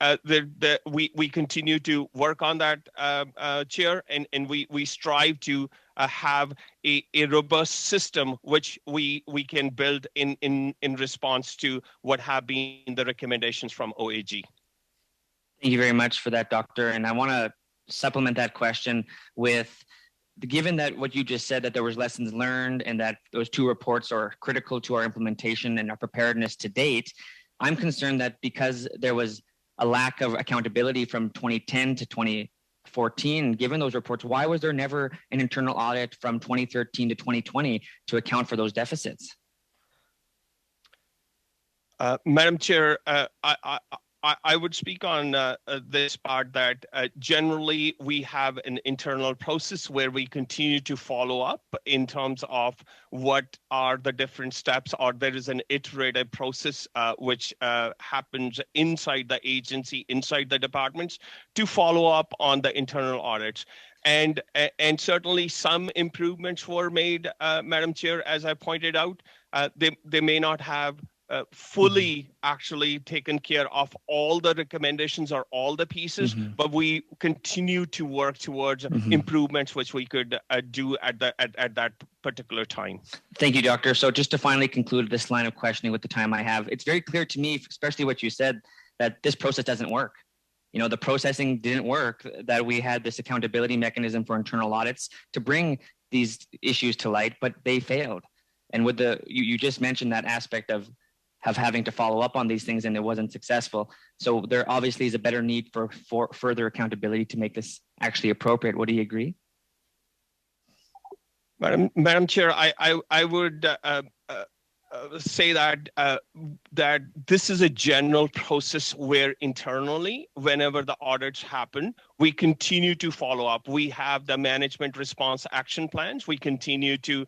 we continue to work on that, Chair, and we strive to have a robust system which we can build in response to what have been the recommendations from OAG. Thank you very much for that, Doctor. And I want to supplement that question with, given that what you just said, that there was lessons learned and that those two reports are critical to our implementation and our preparedness to date, I'm concerned that because there was a lack of accountability from 2010 to 2014, given those reports, why was there never an internal audit from 2013 to 2020 to account for those deficits? Madam Chair, I would speak on this part that generally we have an internal process where we continue to follow up in terms of what are the different steps, or there is an iterative process which happens inside the agency, inside the departments, to follow up on the internal audits. And certainly some improvements were made, Madam Chair, as I pointed out. They may not have fully actually taken care of all the recommendations or all the pieces, but we continue to work towards improvements which we could do at that particular time. Thank you, Doctor. So just to finally conclude this line of questioning with the time I have, it's very clear to me, especially what you said, that this process doesn't work. the processing didn't work, that we had this accountability mechanism for internal audits to bring these issues to light, but they failed. And with you just mentioned that aspect of having to follow up on these things and it wasn't successful. So there obviously is a better need for further accountability to make this actually appropriate. Would you agree? Madam Chair, I would say that that this is a general process where internally, whenever the audits happen, we continue to follow up. We have the management response action plans. We continue to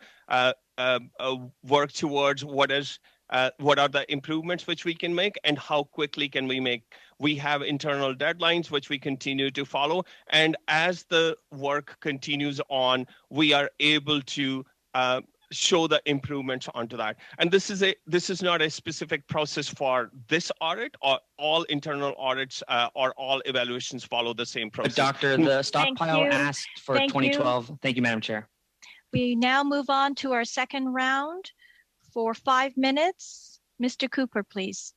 work towards what are the improvements which we can make and how quickly can we make. We have internal deadlines which we continue to follow, and as the work continues on, we are able to show the improvements onto that. And this is not a specific process for this audit, or all internal audits or all evaluations follow the same process. But Doctor, the stockpile asked for 2012. Thank you, Madam Chair. We now move on to our second round for 5 minutes. Mr. Cooper, please.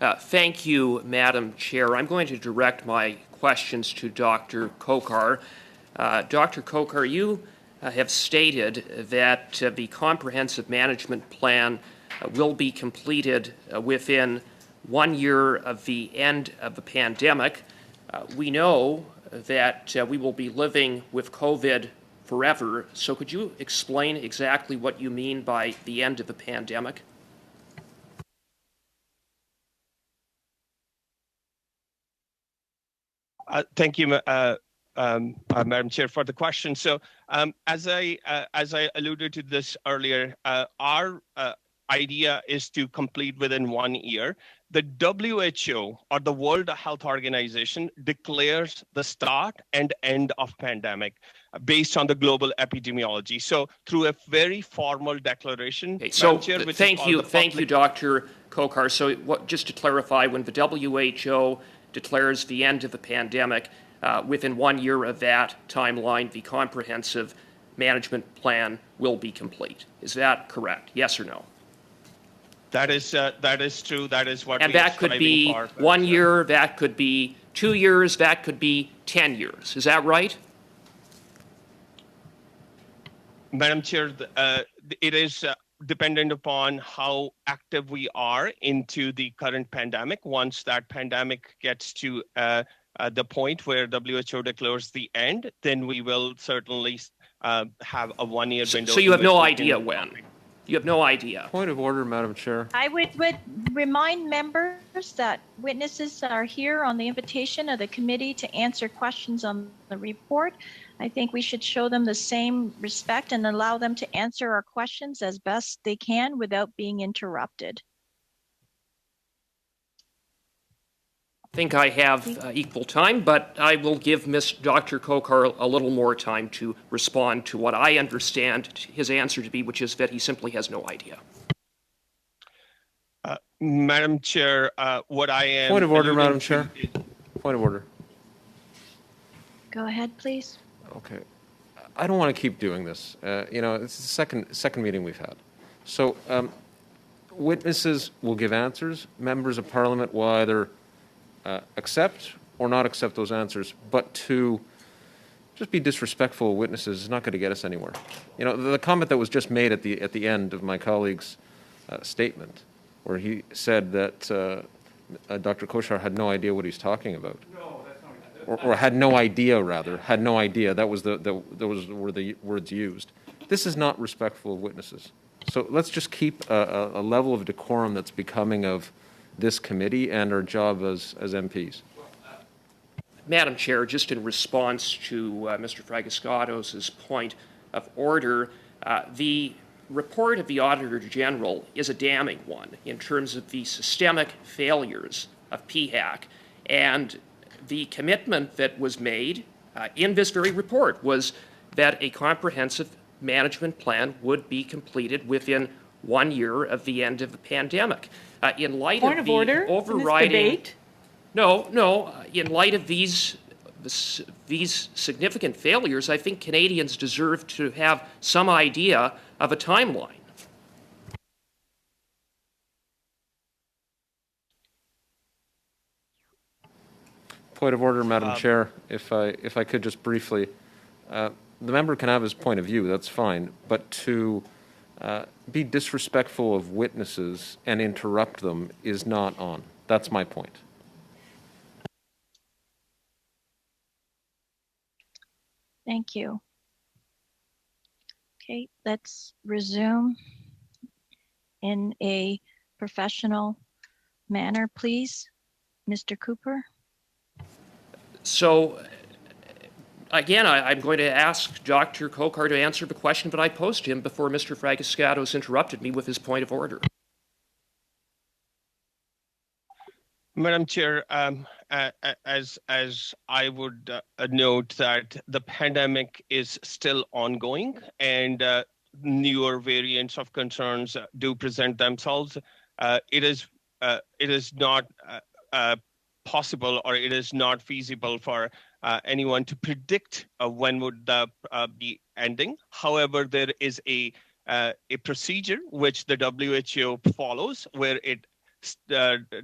Thank you, Madam Chair. I'm going to direct my questions to Dr. Kokar. Dr. Kokar, you have stated that the comprehensive management plan will be completed within 1 year of the end of the pandemic. We know that we will be living with COVID forever, so could you explain exactly what you mean by the end of the pandemic? Thank you, Madam Chair, for the question. So, as I alluded to this earlier, our idea is to complete within 1 year. The WHO, or the World Health Organization, declares the start and end of pandemic based on the global epidemiology. So, through a very formal declaration. Okay, so, Chair, thank you, Dr. Kokar. So, just to clarify, when the WHO declares the end of the pandemic, within 1 year of that timeline, the comprehensive management plan will be complete. Is that correct? Yes or no? That is true. That is what. And that could be 1 year. That could be 2 years. That could be 10 years. Is that right? Madam Chair, it is dependent upon how active we are into the current pandemic. Once that pandemic gets to the point where WHO declares the end, then we will certainly have a 1 year window. So you have no idea when? You have no idea. Point of order, Madam Chair. I would remind members that witnesses are here on the invitation of the committee to answer questions on the report. I think we should show them the same respect and allow them to answer our questions as best they can without being interrupted. I think I have equal time, but I will give Dr. Kokar a little more time to respond to what I understand his answer to be, which is that he simply has no idea. Madam Chair, what I am... Point of order, Madam Chair. Point of order. Go ahead, please. Okay. I don't want to keep doing this. It's the second meeting we've had. So witnesses will give answers. Members of Parliament will either accept or not accept those answers, but to just be disrespectful of witnesses is not going to get us anywhere. The comment that was just made at the end of my colleague's statement, where he said that Dr. Koshar had no idea what he's talking about. No, that's not. Or had no idea, rather. Had no idea. Those were the words used. This is not respectful of witnesses. So let's just keep a level of decorum that's becoming of this committee and our job as MPs. Madam Chair, just in response to Mr. Fragascatos' point of order, the report of the Auditor General is a damning one in terms of the systemic failures of PHAC, and the commitment that was made in this very report was that a comprehensive management plan would be completed within 1 year of the end of the pandemic. In light Point of of order overriding... in this debate? No. In light of these significant failures, I think Canadians deserve to have some idea of a timeline. Point of order, Madam Chair, if I could just briefly. The member can have his point of view, that's fine, but to be disrespectful of witnesses and interrupt them is not on. That's my point. Thank you. Okay, let's resume in a professional manner, please. Mr. Cooper. So, again, I'm going to ask Dr. Kokar to answer the question that I posed to him before Mr. Fragiscatos interrupted me with his point of order. Madam Chair, as I would note that the pandemic is still ongoing and newer variants of concerns do present themselves. It is not possible, or it is not feasible for anyone to predict when would the be ending. However, there is a procedure which the WHO follows where it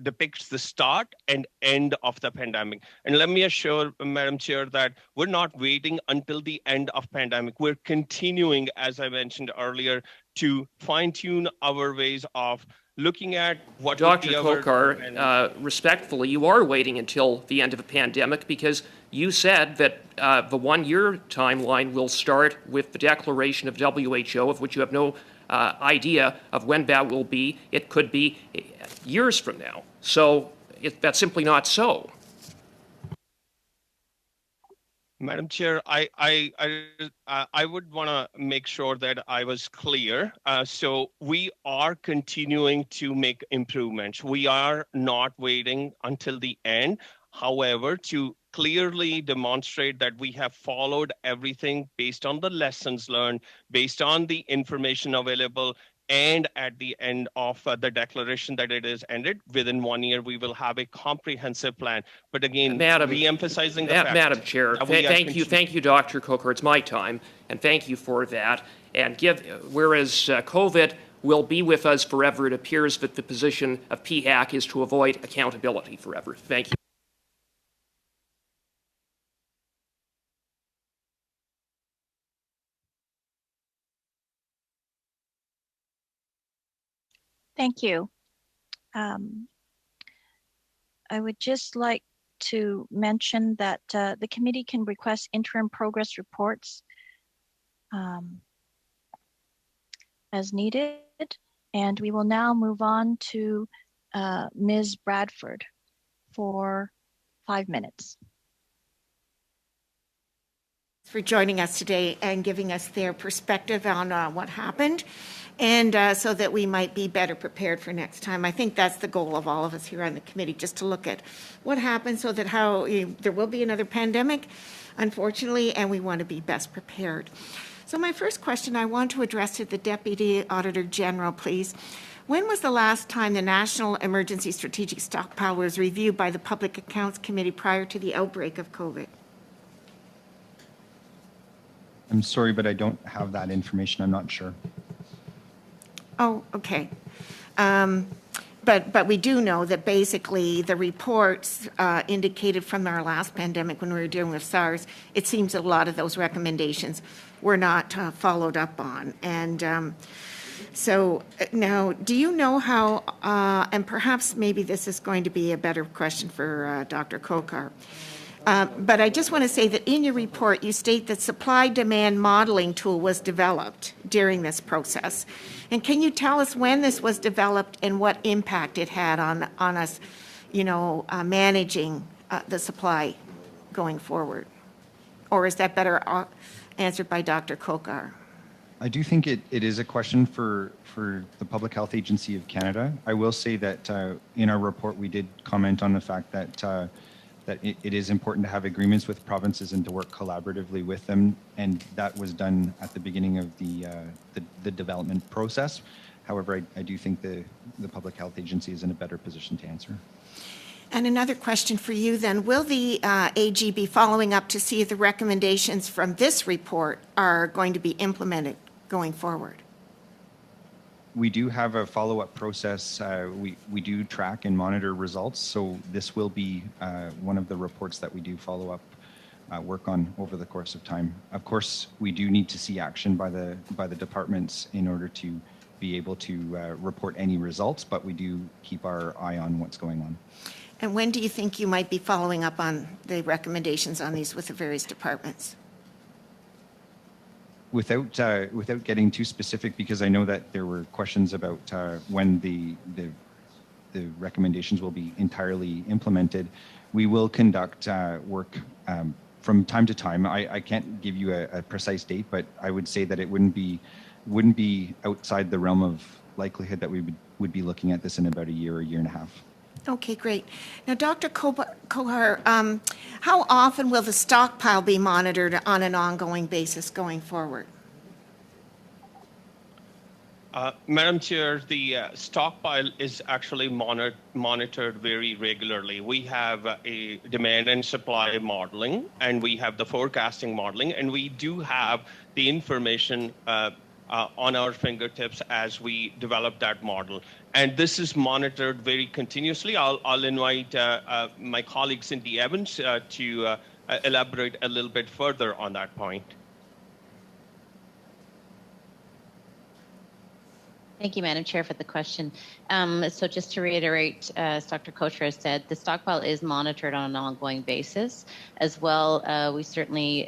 depicts the start and end of the pandemic. And let me assure Madam Chair that we're not waiting until the end of pandemic. We're continuing, as I mentioned earlier, to fine-tune our ways of looking at what Dr. Kokar, respectfully, you are waiting until the end of the pandemic because you said that the one-year timeline will start with the declaration of WHO, of which you have no idea of when that will be. It could be years from now. So that's simply not so. Madam Chair, I would want to make sure that I was clear. So we are continuing to make improvements. We are not waiting until the end. However, to clearly demonstrate that we have followed everything based on the lessons learned, based on the information available, and at the end of the declaration that it is ended, within 1 year, we will have a comprehensive plan. But again, re-emphasizing the fact. Madam Chair, thank you, Dr. Kokar. It's my time, and thank you for that. And whereas COVID will be with us forever, it appears that the position of PAC is to avoid accountability forever. Thank you. Thank you. I would just like to mention that the committee can request interim progress reports as needed. And we will now move on to Ms. Bradford for 5 minutes. For joining us today and giving us their perspective on what happened, and so that we might be better prepared for next time. I think that's the goal of all of us here on the committee, just to look at what happened so that there will be another pandemic, unfortunately, and we want to be best prepared. So my first question I want to address to the Deputy Auditor General, please. When was the last time the National Emergency Strategic Stockpile was reviewed by the Public Accounts Committee prior to the outbreak of COVID? I'm sorry, but I don't have that information. I'm not sure. Oh, okay. But we do know that basically the reports indicated from our last pandemic when we were dealing with SARS, it seems that a lot of those recommendations were not followed up on. And so now, do you know how, and perhaps maybe this is going to be a better question for Dr. Kokar, but I just want to say that in your report, you state that supply-demand modeling tool was developed during this process. And can you tell us when this was developed and what impact it had on us, managing the supply going forward? Or is that better answered by Dr. Kokar? I do think it is a question for the Public Health Agency of Canada. I will say that in our report, we did comment on the fact that it is important to have agreements with provinces and to work collaboratively with them, and that was done at the beginning of the development process. However, I do think the Public Health Agency is in a better position to answer. And another question for you then, will the AG be following up to see if the recommendations from this report are going to be implemented going forward? we do have a follow-up process. We do track and monitor results. So this will be one of the reports that we do follow up work on over the course of time. Of course, we do need to see action by the departments in order to be able to report any results, but we do keep our eye on what's going on. And when do you think you might be following up on the recommendations on these with the various departments? Without getting too specific, because I know that there were questions about when the recommendations will be entirely implemented, we will conduct work from time to time. I can't give you a precise date, but I would say that it wouldn't be outside the realm of likelihood that we would be looking at this in about a year and a half. Okay, great. Now, Dr. Kohar, how often will the stockpile be monitored on an ongoing basis going forward? Madam Chair, the stockpile is actually monitored very regularly. We have a demand and supply modeling, and we have the forecasting modeling, and we do have the information on our fingertips as we develop that model. And this is monitored very continuously. I'll invite my colleague Cindy Evans to elaborate a little bit further on that point. Thank you, Madam Chair, for the question. So just to reiterate, as Dr. Kocher has said, the stockpile is monitored on an ongoing basis. As well, we certainly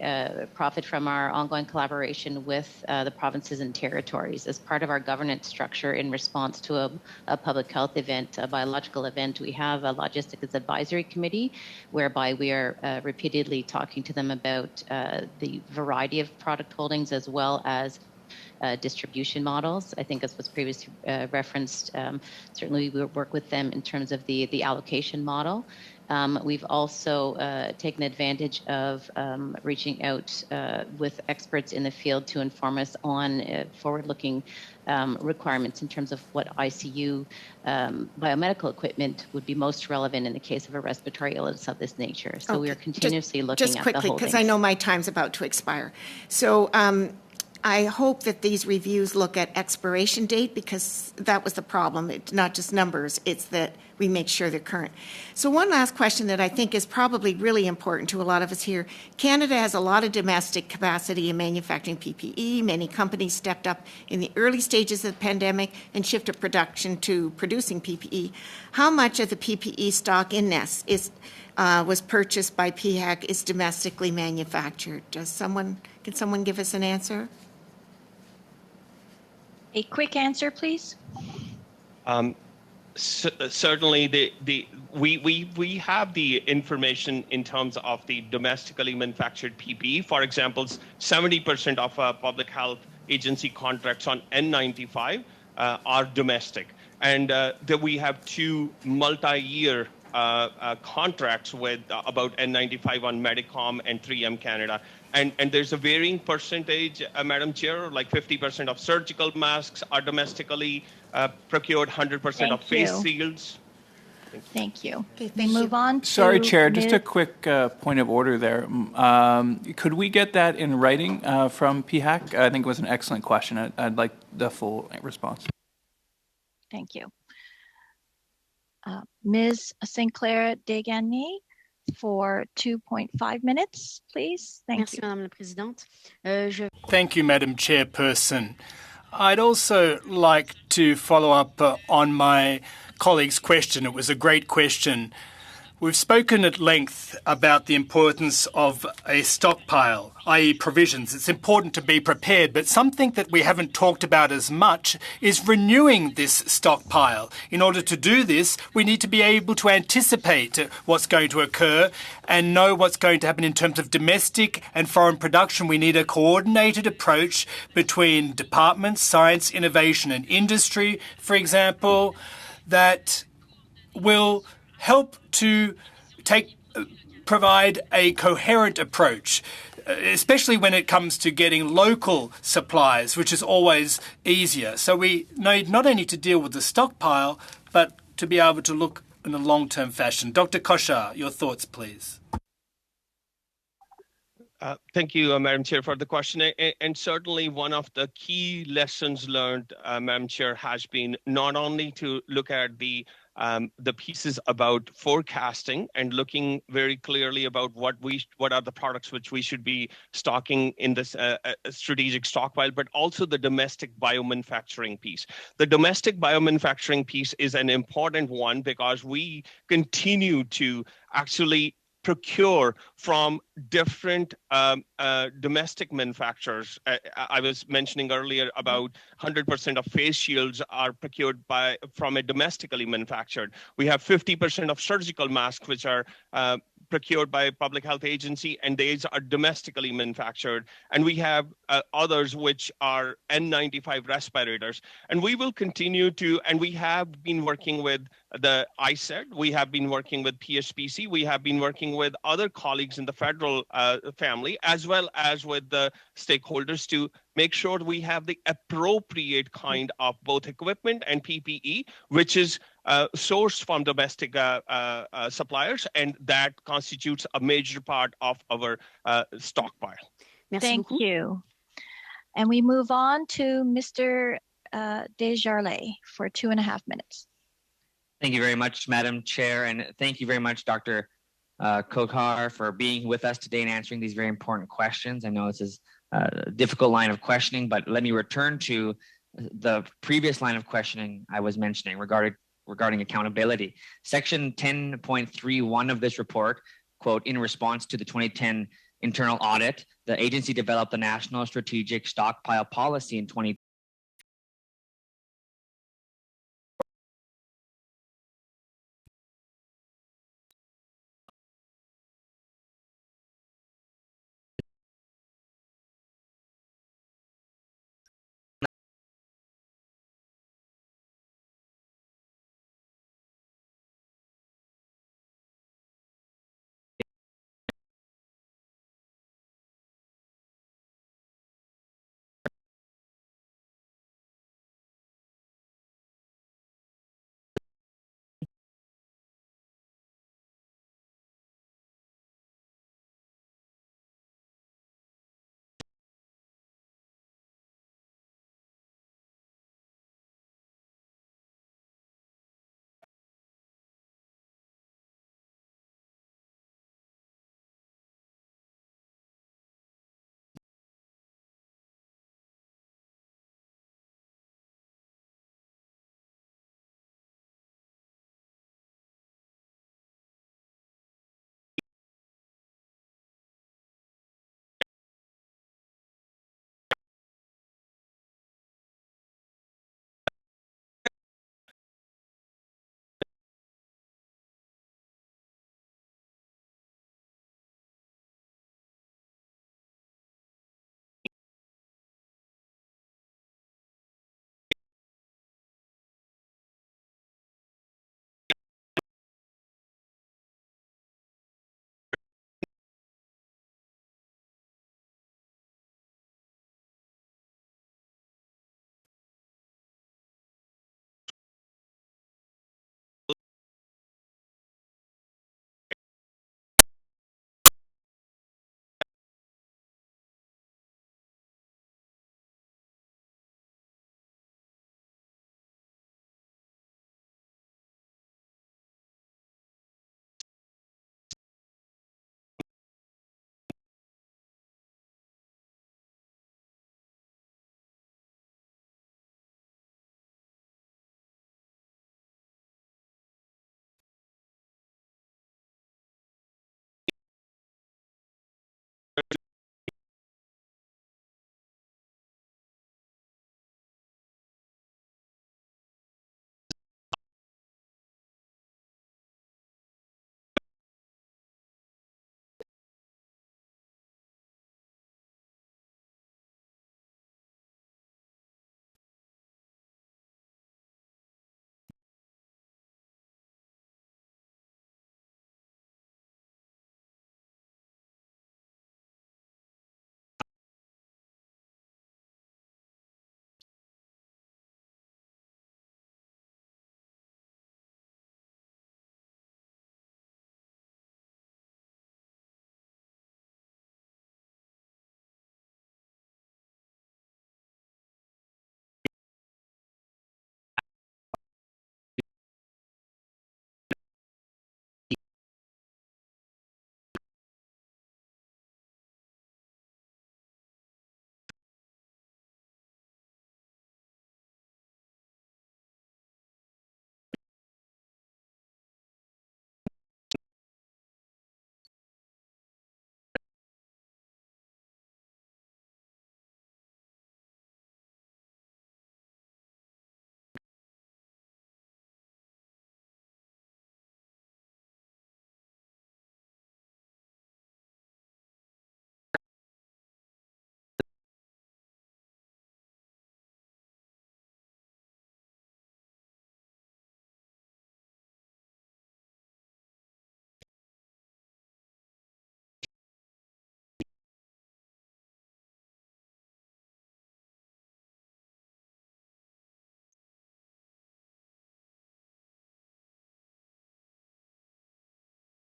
profit from our ongoing collaboration with the provinces and territories. As part of our governance structure in response to a public health event, a biological event, we have a logistics advisory committee whereby we are repeatedly talking to them about the variety of product holdings as well as distribution models. I think as was previously referenced, certainly we work with them in terms of the allocation model. We've also taken advantage of reaching out with experts in the field to inform us on forward-looking requirements in terms of what ICU biomedical equipment would be most relevant in the case of a respiratory illness of this nature. So we are continuously looking at the holdings. Just quickly, because I know my time's about to expire. So I hope that these reviews look at expiration date, because that was the problem. It's not just numbers, it's that we make sure they're current. So one last question that I think is probably really important to a lot of us here. Canada has a lot of domestic capacity in manufacturing PPE. Many companies stepped up in the early stages of the pandemic and shifted production to producing PPE. How much of the PPE stock in NES was purchased by PHAC is domestically manufactured? Can someone give us an answer? A quick answer, please. Certainly, we have the information in terms of the domestically manufactured PPE. For example, 70% of public health agency contracts on N95 are domestic. And we have two multi-year contracts with about N95 on Medicom and 3M Canada. And there's a varying percentage, Madam Chair, like 50% of surgical masks are domestically procured, 100% of face shields. Thank you. Okay, we move on to... Sorry, Chair, just a quick point of order there. Could we get that in writing from PHAC? I think it was an excellent question. I'd like the full response. Thank you. Ms. Sinclair Desgagnés for 2.5 minutes, please. Thank you. Madame la Présidente. Thank you, Madam Chairperson. I'd also like to follow up on my colleague's question. It was a great question. We've spoken at length about the importance of a stockpile, i.e. provisions. It's important to be prepared, but something that we haven't talked about as much is renewing this stockpile. In order to do this, we need to be able to anticipate what's going to occur and know what's going to happen in terms of domestic and foreign production. We need a coordinated approach between departments, science, innovation and industry, for example, that will help to provide a coherent approach, especially when it comes to getting local supplies, which is always easier. So we need not only to deal with the stockpile, but to be able to look in a long-term fashion. Dr. Kocher, your thoughts, please. Thank you, Madam Chair, for the question. And certainly one of the key lessons learned, Madam Chair, has been not only to look at the pieces about forecasting and looking very clearly about what are the products which we should be stocking in this strategic stockpile, but also the domestic biomanufacturing piece. The domestic biomanufacturing piece is an important one because we continue to actually procure from different domestic manufacturers. I was mentioning earlier about 100% of face shields are procured from a domestically manufactured. We have 50% of surgical masks which are procured by a public health agency, and these are domestically manufactured. And we have others which are N95 respirators. And we will continue to, and we have been working with the ICED, we have been working with PSPC, we have been working with other colleagues in the federal family, as well as with the stakeholders to make sure we have the appropriate kind of both equipment and PPE, which is sourced from domestic suppliers, and that constitutes a major part of our stockpile. Thank you. And we move on to Mr. Desjardins for 2.5 minutes. Thank you very much, Madam Chair, and thank you very much, Dr. Kotar, for being with us today and answering these very important questions. I know this is a difficult line of questioning, but let me return to the previous line of questioning I was mentioning regarding accountability. Section 10.31 of this report, quote, in response to the 2010 internal audit, the agency developed the National Strategic Stockpile Policy in 2010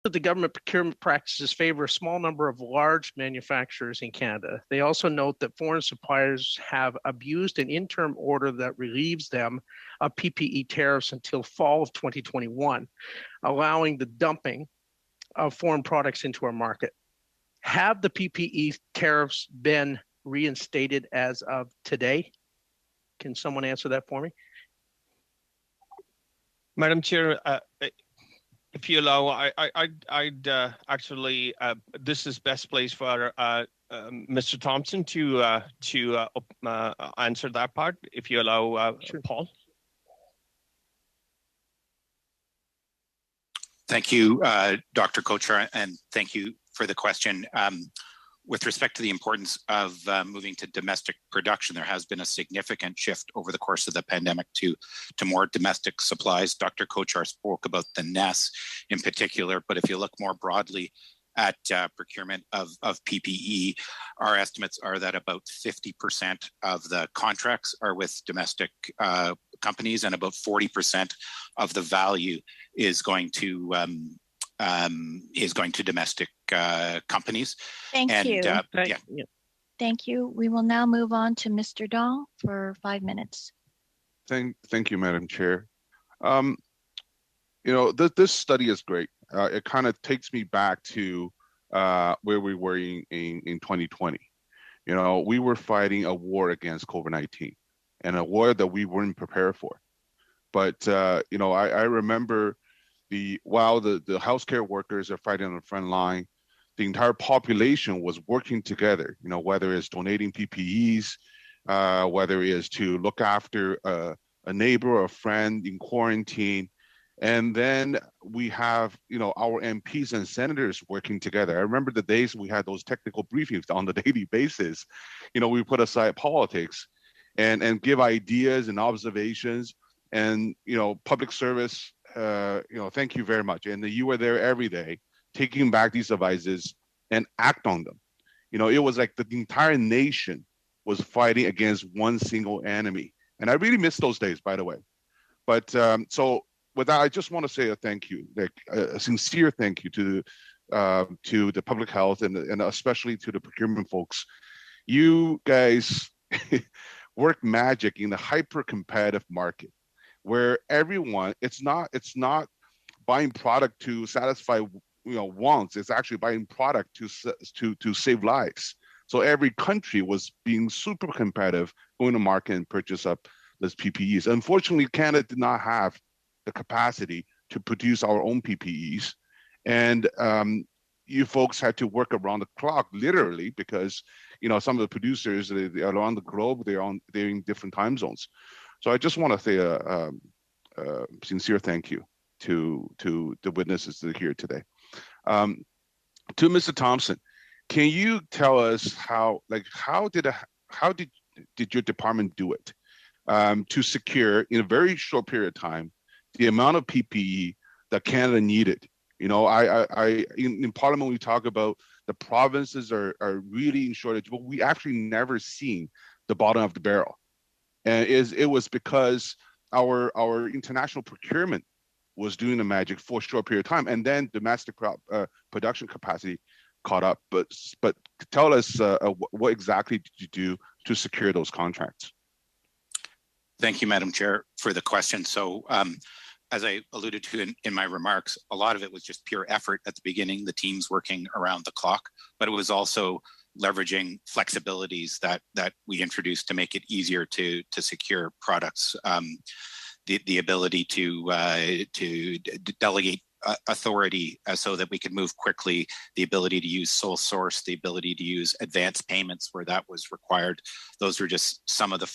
that the government procurement practices favor a small number of large manufacturers in Canada. They also note that foreign suppliers have abused an interim order that relieves them of PPE tariffs until fall of 2021, allowing the dumping of foreign products into our market. Have the PPE tariffs been reinstated as of today? Can someone answer that for me? Madam Chair, if you allow, I'd actually, this is best place for Mr. Thompson to answer that part, if you allow, sure. Paul. Thank you, Dr. Kochar, and thank you for the question. With respect to the importance of moving to domestic production, there has been a significant shift over the course of the pandemic to more domestic supplies. Dr. Kochar spoke about the NES in particular, but if you look more broadly at procurement of PPE, our estimates are that about 50% of the contracts are with domestic companies, and about 40% of the value is going to domestic companies. Thank you. Yeah. Thank you. We will now move on to Mr. Dong for 5 minutes. Thank you, Madam Chair. This study is great. It kind of takes me back to where we were in 2020. We were fighting a war against COVID-19, and a war that we weren't prepared for. But I remember while the healthcare workers are fighting on the front line, the entire population was working together, whether it's donating PPEs, whether it is to look after a neighbor or a friend in quarantine. And then we have, our MPs and senators working together. I remember the days we had those technical briefings on the daily basis. We put aside politics and give ideas and observations and, public service. Thank you very much. And you were there every day, taking back these advices and act on them. It was like the entire nation was fighting against one single enemy. And I really miss those days, by the way. But so with that, I just want to say a thank you, a sincere thank you to the public health and especially to the procurement folks. You guys work magic in the hyper-competitive market, where everyone, it's not buying product to satisfy wants. It's actually buying product to save lives. So every country was being super competitive, going to market and purchase up those PPEs. Unfortunately, Canada did not have the capacity to produce our own PPEs, and you folks had to work around the clock, literally, because some of the producers they around the globe, they're in different time zones. So I just want to say a sincere thank you to the witnesses that are here today. To Mr. Thompson, can you tell us how did your department do it to secure in a very short period of time the amount of PPE that Canada needed? In Parliament we talk about the provinces are really in shortage, but we actually never seen the bottom of the barrel. And it was because our international procurement was doing the magic for a short period of time, and then domestic production capacity caught up. But tell us what exactly did you do to secure those contracts? Thank you, Madam Chair, for the question. So as I alluded to in my remarks, a lot of it was just pure effort at the beginning, the teams working around the clock, but it was also leveraging flexibilities that we introduced to make it easier to secure products. The ability to delegate authority so that we could move quickly, the ability to use sole source, the ability to use advance payments where that was required. Those were just some of the